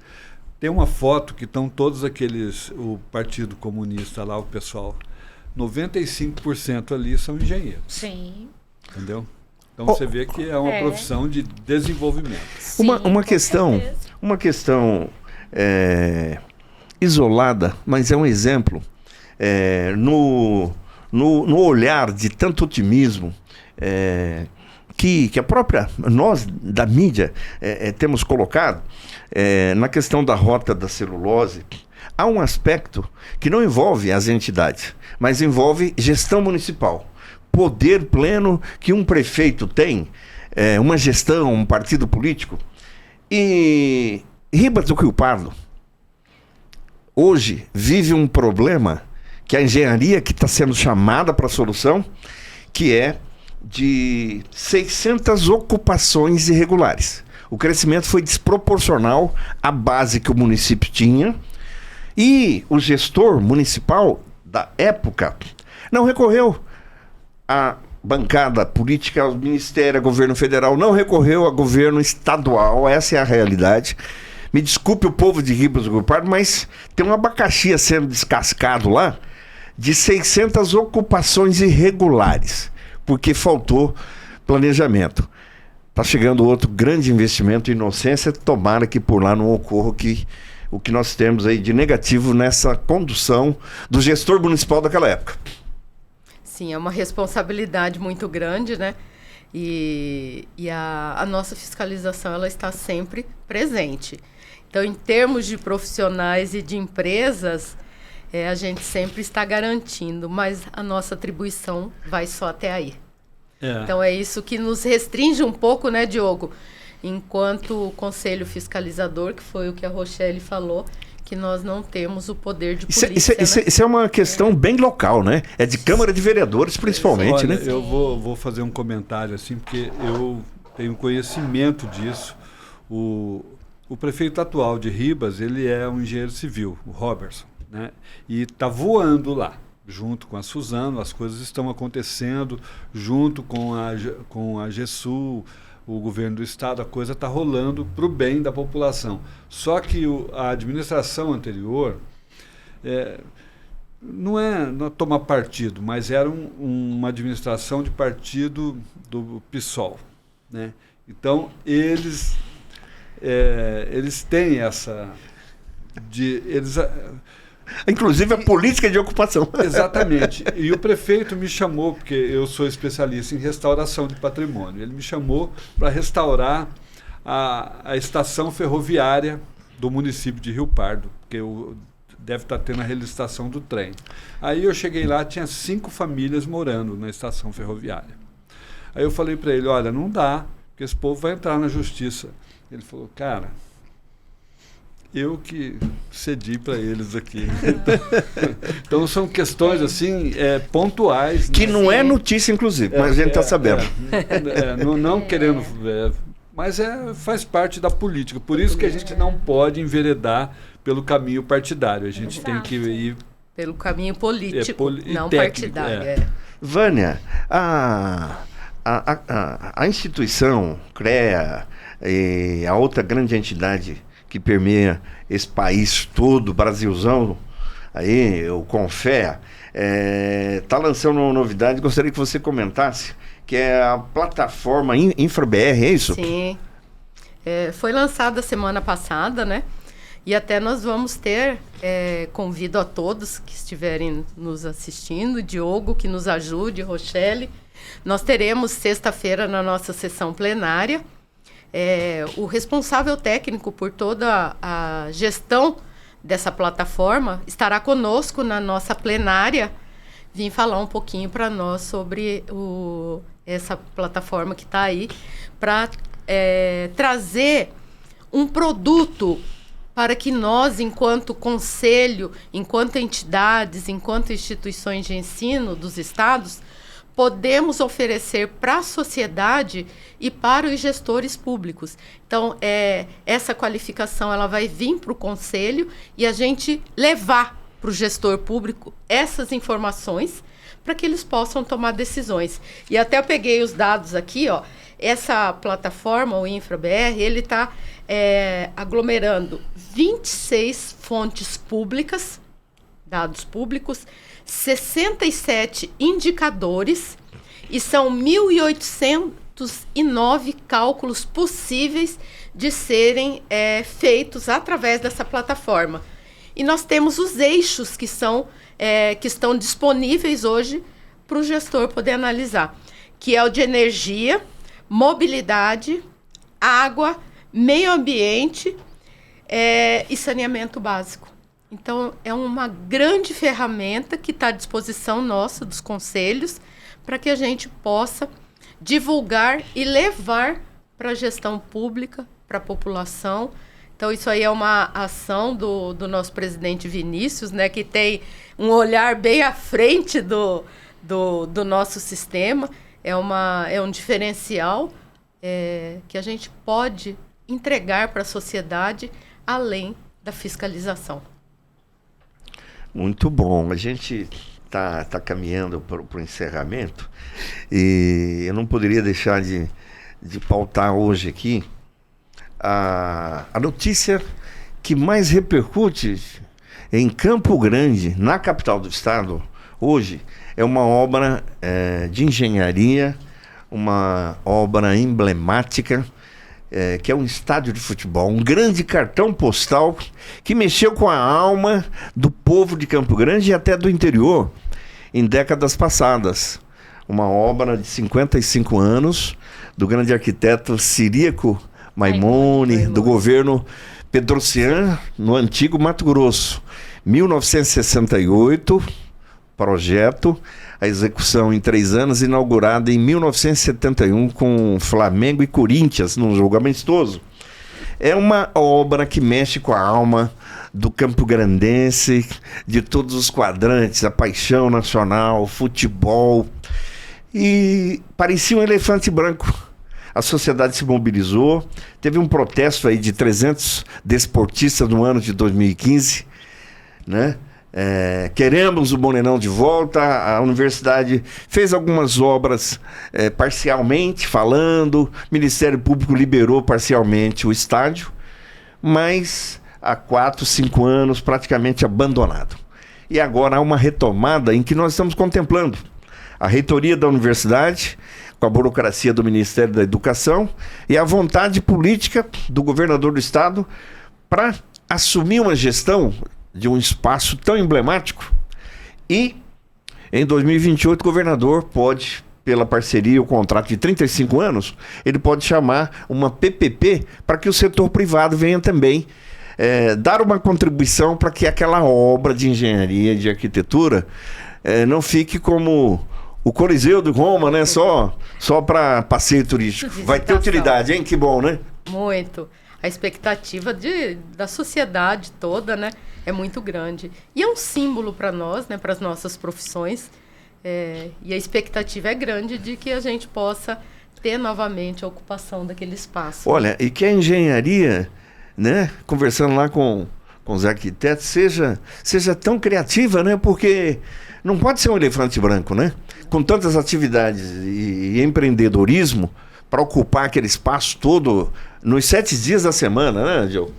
Tem uma foto que estão todos o Partido Comunista lá, o pessoal... 95% ali são engenheiros. Sim. Entendeu? Então você vê que é uma profissão de desenvolvimento. Sim, uma questão isolada, mas é um exemplo. No olhar de tanto otimismo que a própria, nós da mídia temos colocado na questão da rota da celulose. Há um aspecto que não envolve as entidades, mas envolve gestão municipal. Poder pleno que um prefeito tem, uma gestão, um partido político. E Ribas do Rio Pardo hoje vive um problema que a engenharia que está sendo chamada para a solução, que é de 600 ocupações irregulares. O crescimento foi desproporcional à base que o município tinha. E o gestor municipal da época não recorreu à bancada política, ao Ministério, ao governo federal, não recorreu ao governo estadual, essa é a realidade. Me desculpe o povo de Ribas do Rio Pardo, mas tem um abacaxi sendo descascado lá de 600 ocupações irregulares, porque faltou planejamento. Está chegando outro grande investimento em Inocência, tomara que por lá não ocorra o que nós temos aí de negativo nessa condução do gestor municipal daquela época. Sim, é uma responsabilidade muito grande, né? E a nossa fiscalização, ela está sempre presente. Então, em termos de profissionais e de empresas, a gente sempre está garantindo, mas a nossa atribuição vai só até aí. Então, é isso que nos restringe um pouco, né, Diogo? Enquanto conselho fiscalizador, que foi o que a Rochelle falou, que nós não temos o poder de polícia. Isso é uma questão bem local, né? É de Câmara de Vereadores, principalmente, olha, né? Eu vou fazer um comentário assim, porque eu tenho conhecimento disso. O prefeito atual de Ribas, ele é um engenheiro civil, o Robertson, né? E está voando lá, junto com a Suzano, as coisas estão acontecendo, junto com a GESUL, o governo do estado, a coisa está rolando para o bem da população. Só que a administração anterior não é tomar partido, mas era uma administração de partido do PSOL, né? Então eles têm essa inclusive a política de ocupação. Exatamente. E o prefeito me chamou, porque eu sou especialista em restauração de patrimônio. Ele me chamou para restaurar a estação ferroviária do município de Rio Pardo, porque deve estar tendo a relicitação do trem. Aí eu cheguei lá, tinha 5 famílias morando na estação ferroviária. Aí eu falei para ele, olha, não dá, porque esse povo vai entrar na justiça. Ele falou, cara, eu que cedi para eles aqui. Então são questões assim pontuais. Que né? não é notícia, inclusive, mas a gente está sabendo. Não querendo... mas faz parte da política. Por isso que a gente não pode enveredar pelo caminho partidário. A gente tem que ir... Pelo caminho político, não técnico, partidário. Vânia, a instituição CREA e a outra grande entidade que permeia esse país todo, Brasilzão, aí, o CONFEA, está lançando uma novidade, gostaria que você comentasse, que é a plataforma InfraBR, é isso? Sim. Foi lançada semana passada, né? E até nós vamos ter, convido a todos que estiverem nos assistindo, Diogo, que nos ajude, Rochelle. Nós teremos sexta-feira na nossa sessão plenária, o responsável técnico por toda a gestão dessa plataforma estará conosco na nossa plenária, vim falar um pouquinho para nós sobre essa plataforma que está aí, para trazer um produto para que nós, enquanto conselho, enquanto entidades, enquanto instituições de ensino dos estados, podemos oferecer para a sociedade e para os gestores públicos. Então, essa qualificação ela vai vir para o conselho e a gente levar para o gestor público essas informações para que eles possam tomar decisões. E até eu peguei os dados aqui, ó. Essa plataforma, o InfraBR, ele está aglomerando 26 fontes públicas, dados públicos, 67 indicadores e são 1.809 cálculos possíveis de serem feitos através dessa plataforma. E nós temos os eixos que estão disponíveis hoje para o gestor poder analisar, que é o de energia, mobilidade, água, meio ambiente e saneamento básico. Então, é uma grande ferramenta que está à disposição nossa, dos conselhos, para que a gente possa divulgar e levar para a gestão pública, para a população. Então, isso aí é uma ação do nosso presidente Vinícius, né, que tem um olhar bem à frente do nosso sistema. É um diferencial que a gente pode entregar para a sociedade além da fiscalização. Muito bom. A gente está caminhando para o encerramento e eu não poderia deixar de pautar hoje aqui a notícia que mais repercute em Campo Grande, na capital do estado, hoje, é uma obra de engenharia, uma obra emblemática, que é um estádio de futebol, um grande cartão postal que mexeu com a alma do povo de Campo Grande e até do interior em décadas passadas. Uma obra de 55 anos do grande arquiteto Ciríaco Maimone, do governo Pedrocian, no antigo Mato Grosso. 1968, projeto, a execução em 3 anos, inaugurada em 1971 com Flamengo e Corinthians, num jogo amistoso. É uma obra que mexe com a alma do campograndense, de todos os quadrantes, a paixão nacional, futebol. E parecia um elefante branco. A sociedade se mobilizou, teve um protesto aí de 300 desportistas no ano de 2015, né? Queremos o Morenão de volta. A universidade fez algumas obras parcialmente falando, o Ministério Público liberou parcialmente o estádio, mas há 4, 5 anos praticamente abandonado. E agora há uma retomada em que nós estamos contemplando a reitoria da universidade, com a burocracia do Ministério da Educação e a vontade política do governador do estado para assumir uma gestão de um espaço tão emblemático. E em 2028 o governador pode, pela parceria, o contrato de 35 anos, ele pode chamar uma PPP para que o setor privado venha também dar uma contribuição para que aquela obra de engenharia, de arquitetura, não fique como o Coliseu de Roma, né? Só para passeio turístico. Vai ter utilidade, hein? Que bom, né? Muito. A expectativa da sociedade toda, né, é muito grande. E é um símbolo para nós, né, para as nossas profissões. E a expectativa é grande de que a gente possa ter novamente a ocupação daquele espaço. Olha, e que a engenharia, né, conversando lá com os arquitetos, seja tão criativa, né, porque não pode ser um elefante branco, né, com tantas atividades e empreendedorismo para ocupar aquele espaço todo nos 7 dias da semana, né, Diogo?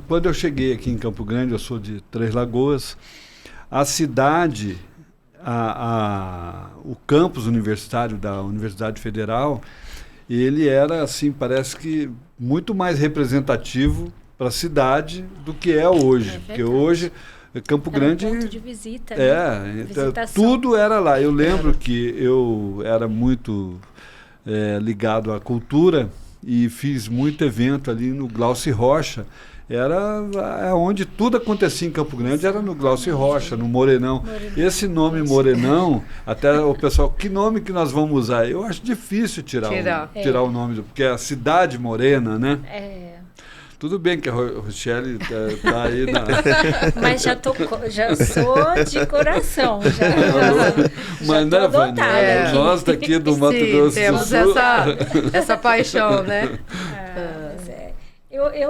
Quando eu cheguei aqui em Campo Grande, eu sou de Três Lagoas, a cidade, o campus universitário da Universidade Federal, ele era, assim, parece que muito mais representativo para a cidade do que é hoje. Porque hoje, Campo Grande... ponto de visita, né? Tudo era lá. Eu lembro que eu era muito ligado à cultura e fiz muito evento ali no Glaucio Rocha. Era onde tudo acontecia em Campo Grande, era no Glaucio Rocha, no Morenão. Esse nome Morenão, até o pessoal, que nome que nós vamos usar? Eu acho difícil tirar o nome, porque é a cidade morena, né? Tudo bem que a Rochelle tá aí na... Mas já sou de coração. Mas não, Vânia, nós daqui do Mato Grosso do Sul... temos essa paixão, né?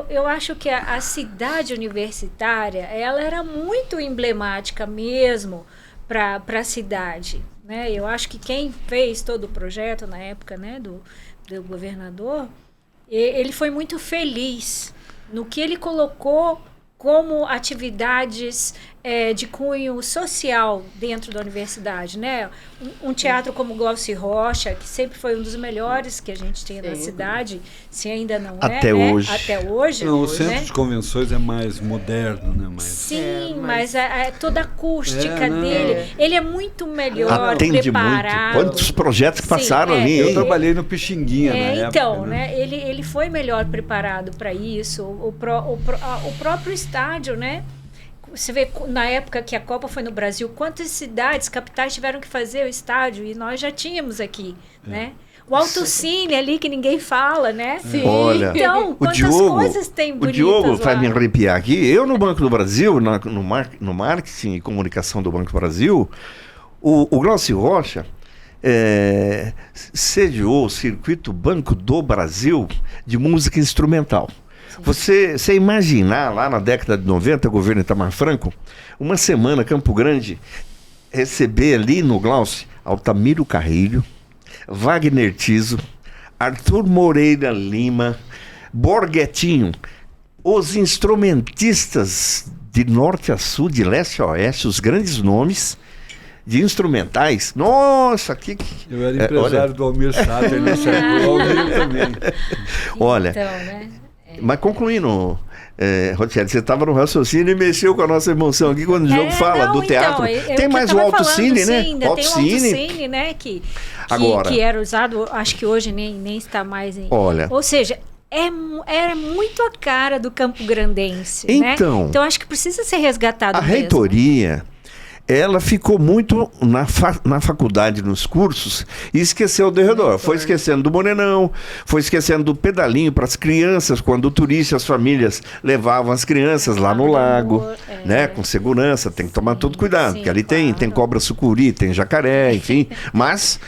Eu acho que a cidade universitária, ela era muito emblemática mesmo para a cidade, né? Eu acho que quem fez todo o projeto na época, né, do governador, ele foi muito feliz no que ele colocou como atividades de cunho social dentro da universidade, né? Um teatro como Glaucio Rocha, que sempre foi um dos melhores que a gente tem na cidade, se ainda não até hoje. Até hoje. Não, o centro de convenções é mais moderno, né? Sim, mas toda a acústica dele, ele é muito melhor preparado. Muito. Quantos projetos que passaram ali. Eu trabalhei no Pixinguinha na época. Então, né? Ele foi melhor preparado para isso. O próprio estádio, né? Você vê, na época que a Copa foi no Brasil, quantas cidades, capitais tiveram que fazer o estádio, e nós já tínhamos aqui, né? O Autocine ali, que ninguém fala, né? Sim. Olha, então, quantas coisas tem bonitas o Diogo lá. vai me arrepiar aqui. Eu, no Banco do Brasil, no marketing e comunicação do Banco do Brasil, o Glaucio Rocha sediou o Circuito Banco do Brasil de música instrumental. Você imaginar lá na década de 90, o governo Itamar Franco, uma semana Campo Grande, receber ali no Glaucio Altamiro Carrilho, Wagner Tiso, Arthur Moreira Lima, Borghetinho, os instrumentistas de norte a sul, de leste a oeste, os grandes nomes de instrumentais. Nossa, eu era empresário do Almir Sater, né? O Almir também. Olha, então, né? Mas concluindo, Rochelle, você estava no raciocínio e mexeu com a nossa emoção aqui quando o jogo fala do teatro. Tem mais o Autocine, né? Sim, tem o Autocine, né? Que era usado, acho que hoje nem está mais em... Olha. Ou seja, era muito a cara do Campo Grandense, né? Então acho que precisa ser resgatado mesmo. A reitoria, ela ficou muito na faculdade, nos cursos, e esqueceu do redor. Foi esquecendo do Morenão, foi esquecendo do pedalinho para as crianças, quando o turista e as famílias levavam as crianças lá no lago, né? Com segurança, tem que tomar todo cuidado, porque ali tem cobra sucuri, tem jacaré, enfim. Mas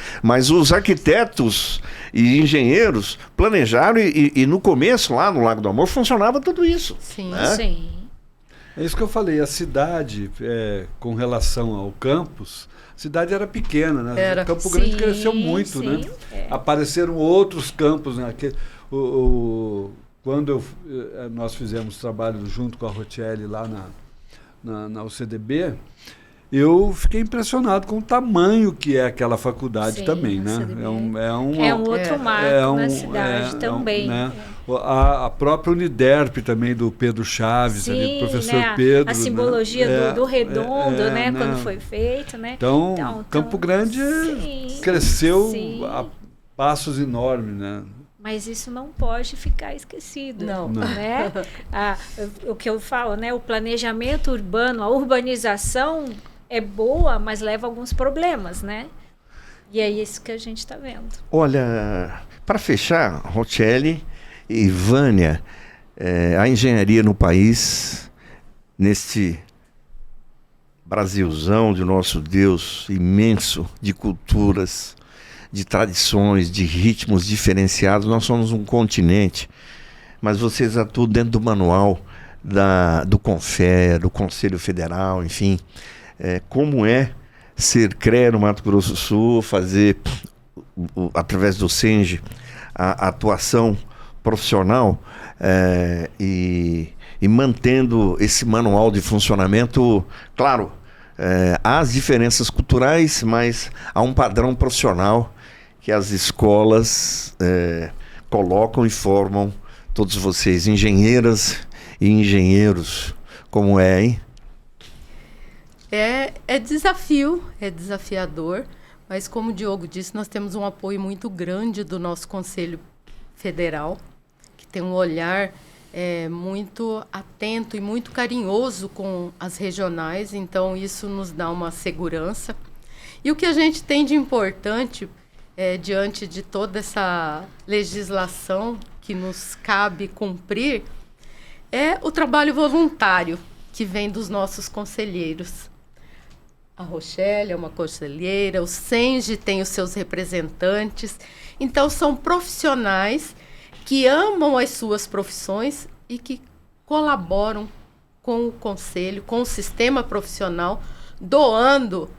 os arquitetos e engenheiros planejaram e no começo, lá no Lago do Amor, funcionava tudo isso. Sim, né? Sim. É isso que eu falei, a cidade, com relação ao campus, a cidade era pequena, né? Campo Grande cresceu muito, né? Apareceram outros campos, né? Quando nós fizemos trabalho junto com a Rochelle lá na UCDB, eu fiquei impressionado com o tamanho que é aquela faculdade também, né? É um outro marco na cidade também. Né? A própria Uniderp também, do Pedro Chaves, ali, do professor Pedro. A simbologia do redondo, né? Quando foi feito, né? Então Campo Grande cresceu a passos enormes, né? Mas isso não pode ficar esquecido. Não. Né? O que eu falo, né? O planejamento urbano, a urbanização é boa, mas leva a alguns problemas, né? E é isso que a gente está vendo. Olha, para fechar, Rochelle E Vânia, a engenharia no país, neste Brasilzão de nosso Deus imenso, de culturas, de tradições, de ritmos diferenciados, nós somos um continente, mas vocês atuam dentro do manual do CONFER, do Conselho Federal, enfim. Como é ser CREA no Mato Grosso do Sul, fazer, através do SENGE, a atuação profissional e mantendo esse manual de funcionamento. Claro, há as diferenças culturais, mas há um padrão profissional que as escolas colocam e formam todos vocês, engenheiras e engenheiros. Como hein? É desafio, é desafiador, mas como o Diogo disse, nós temos um apoio muito grande do nosso Conselho Federal, que tem um olhar muito atento e muito carinhoso com as regionais, então isso nos dá uma segurança. E o que a gente tem de importante, diante de toda essa legislação que nos cabe cumprir, é o trabalho voluntário que vem dos nossos conselheiros. A Rochelle é uma conselheira, o SENGE tem os seus representantes. Então, são profissionais que amam as suas profissões e que colaboram com o conselho, com o sistema profissional, doando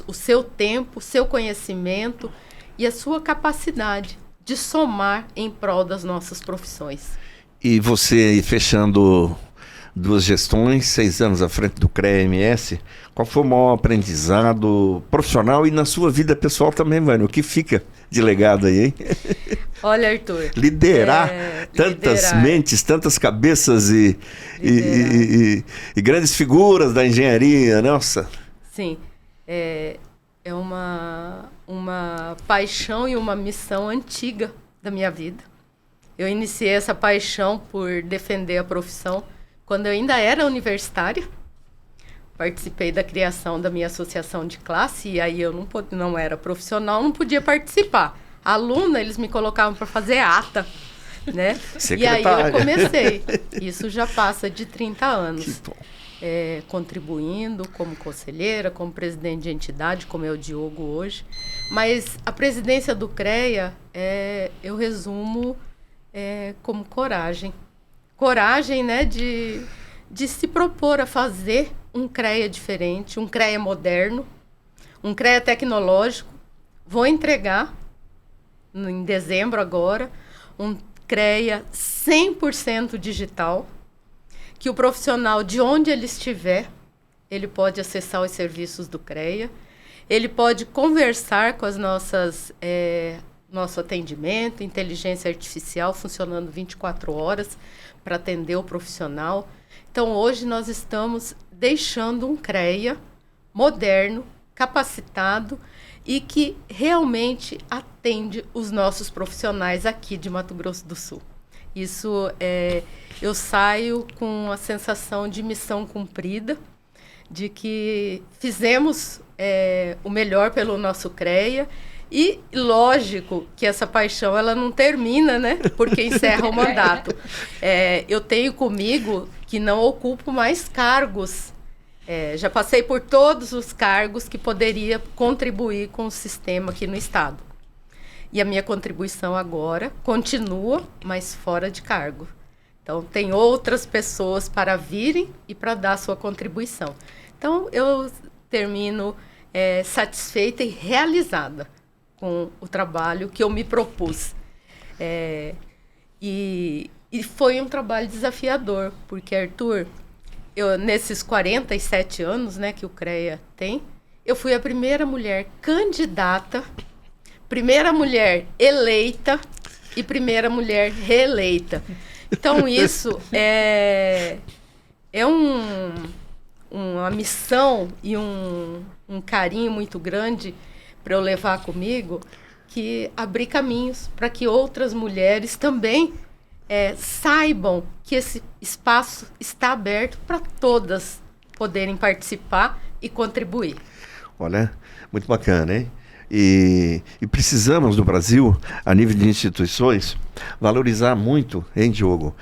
o seu tempo, o seu conhecimento e a sua capacidade de somar em prol das nossas profissões. E você, fechando 2 gestões, 6 anos à frente do CREA-MS, qual foi o maior aprendizado profissional e na sua vida pessoal também, Vânia? O que fica de legado aí, hein? Olha, Arthur... Liderar tantas mentes, tantas cabeças e grandes figuras da engenharia, nossa. Sim, é uma paixão e uma missão antiga da minha vida. Eu iniciei essa paixão por defender a profissão quando eu ainda era universitária. Participei da criação da minha associação de classe e aí eu não era profissional, não podia participar. Aluna, eles me colocavam para fazer ata, né? Secretária. E aí eu comecei. Isso já passa de 30 anos. Contribuindo como conselheira, como presidente de entidade, como é o Diogo hoje. Mas a presidência do CREA, eu resumo como coragem. Coragem, né, de se propor a fazer um CREA diferente, um CREA moderno, um CREA tecnológico. Vou entregar, em dezembro agora, um CREA 100% digital, que o profissional, de onde ele estiver, ele pode acessar os serviços do CREA, ele pode conversar com as nosso atendimento, inteligência artificial funcionando 24 horas para atender o profissional. Então, hoje nós estamos deixando um CREA moderno, capacitado e que realmente atende os nossos profissionais aqui de Mato Grosso do Sul. Isso, eu saio com a sensação de missão cumprida, de que fizemos o melhor pelo nosso CREA. E lógico que essa paixão ela não termina, né? Porque encerra o mandato. Eu tenho comigo que não ocupo mais cargos. Já passei por todos os cargos que poderia contribuir com o sistema aqui no estado. E a minha contribuição agora continua, mas fora de cargo. Então, tem outras pessoas para virem e para dar a sua contribuição. Então, eu termino satisfeita e realizada com o trabalho que eu me propus. E foi um trabalho desafiador, porque, Arthur, nesses 47 anos, né, que o CREA tem, eu fui a primeira mulher candidata, primeira mulher eleita e primeira mulher reeleita. Então, isso é uma missão e um carinho muito grande para eu levar comigo, que abrir caminhos para que outras mulheres também saibam que esse espaço está aberto para todas poderem participar e contribuir. Olha, muito bacana, hein? E precisamos no Brasil, a nível de instituições, valorizar muito, hein, Diogo,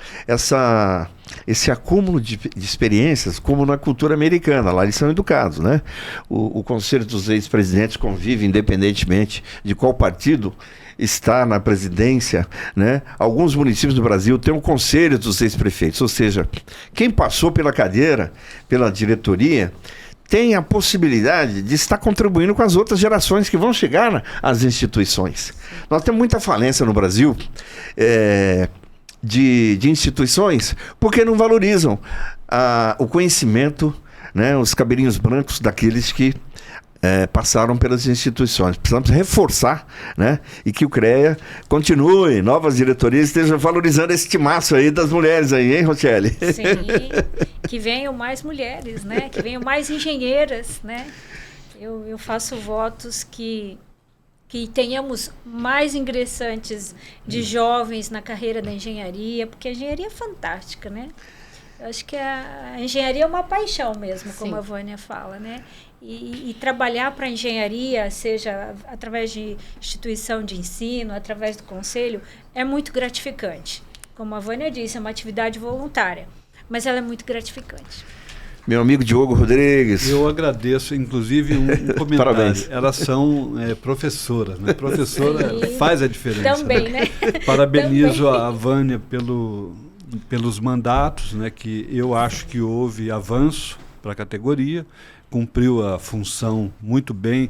esse acúmulo de experiências, como na cultura americana. Lá eles são educados, né? O Conselho dos Ex-Presidentes convive independentemente de qual partido está na presidência, né? Alguns municípios do Brasil têm um conselho dos ex-prefeitos, ou seja, quem passou pela cadeira, pela diretoria, tem a possibilidade de estar contribuindo com as outras gerações que vão chegar às instituições. Nós temos muita falência no Brasil de instituições porque não valorizam o conhecimento, né, os cabelinhos brancos daqueles que passaram pelas instituições. Precisamos reforçar, né, e que o CREA continue, novas diretorias estejam valorizando esse timaço aí das mulheres aí, hein, Rochelle? Sim, que venham mais mulheres, né, que venham mais engenheiras, né. Eu faço votos que tenhamos mais ingressantes de jovens na carreira da engenharia, porque a engenharia é fantástica, né? Eu acho que a engenharia é uma paixão mesmo, como a Vânia fala, né? E trabalhar para a engenharia, seja através de instituição de ensino, através do conselho, é muito gratificante. Como a Vânia disse, é uma atividade voluntária, mas ela é muito gratificante. Meu amigo Diogo Rodrigues. Eu agradeço, inclusive, um comentário. Parabéns. Elas são professoras, né? Professora faz a diferença. Também, né? Parabenizo Também. a Vânia pelos mandatos, né? Que eu acho que houve avanço para a categoria, cumpriu a função muito bem.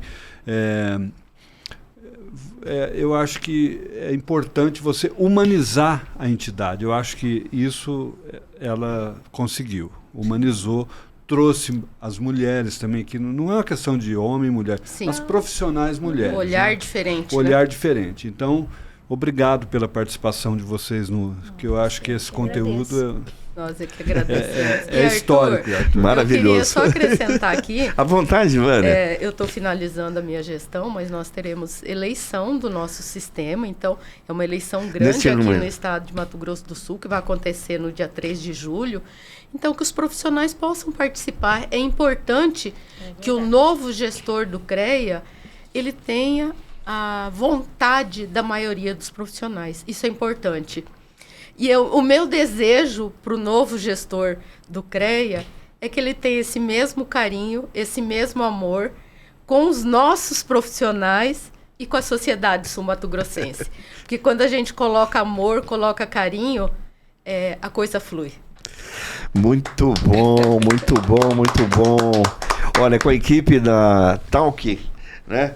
Eu acho que é importante você humanizar a entidade. Eu acho que isso ela conseguiu, humanizou, trouxe as mulheres também, que não é uma questão de homem e mulher, as profissionais mulheres. Um olhar, né? diferente. Olhar diferente. Então, obrigado pela participação de vocês, que eu acho que esse conteúdo Nós é que agradecemos. é histórico, Arthur. Maravilhoso. Eu queria só acrescentar aqui. À vontade, Vânia. Eu estou finalizando a minha gestão, mas nós teremos eleição do nosso sistema, então é uma eleição grande aqui no estado de Mato Grosso do Sul, que vai acontecer no dia 3 de julho. Então, que os profissionais possam participar. É importante que o novo gestor do CREA, ele tenha a vontade da maioria dos profissionais. Isso é importante. E o meu desejo para o novo gestor do CREA é que ele tenha esse mesmo carinho, esse mesmo amor com os nossos profissionais e com a sociedade sul-mato-grossense. Porque quando a gente coloca amor, coloca carinho, a coisa flui. Muito bom, muito bom, muito bom. Olha, com a equipe da Talk, né?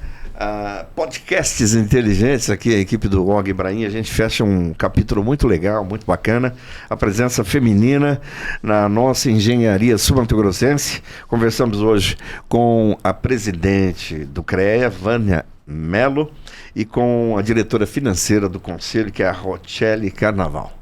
Podcasts inteligentes, aqui a equipe do Og Brain, a gente fecha um capítulo muito legal, muito bacana, a presença feminina na nossa engenharia sul-mato-grossense. Conversamos hoje com a presidente do CREA, Vânia Melo, e com a diretora financeira do Conselho, que é a Rochelle Carnaval.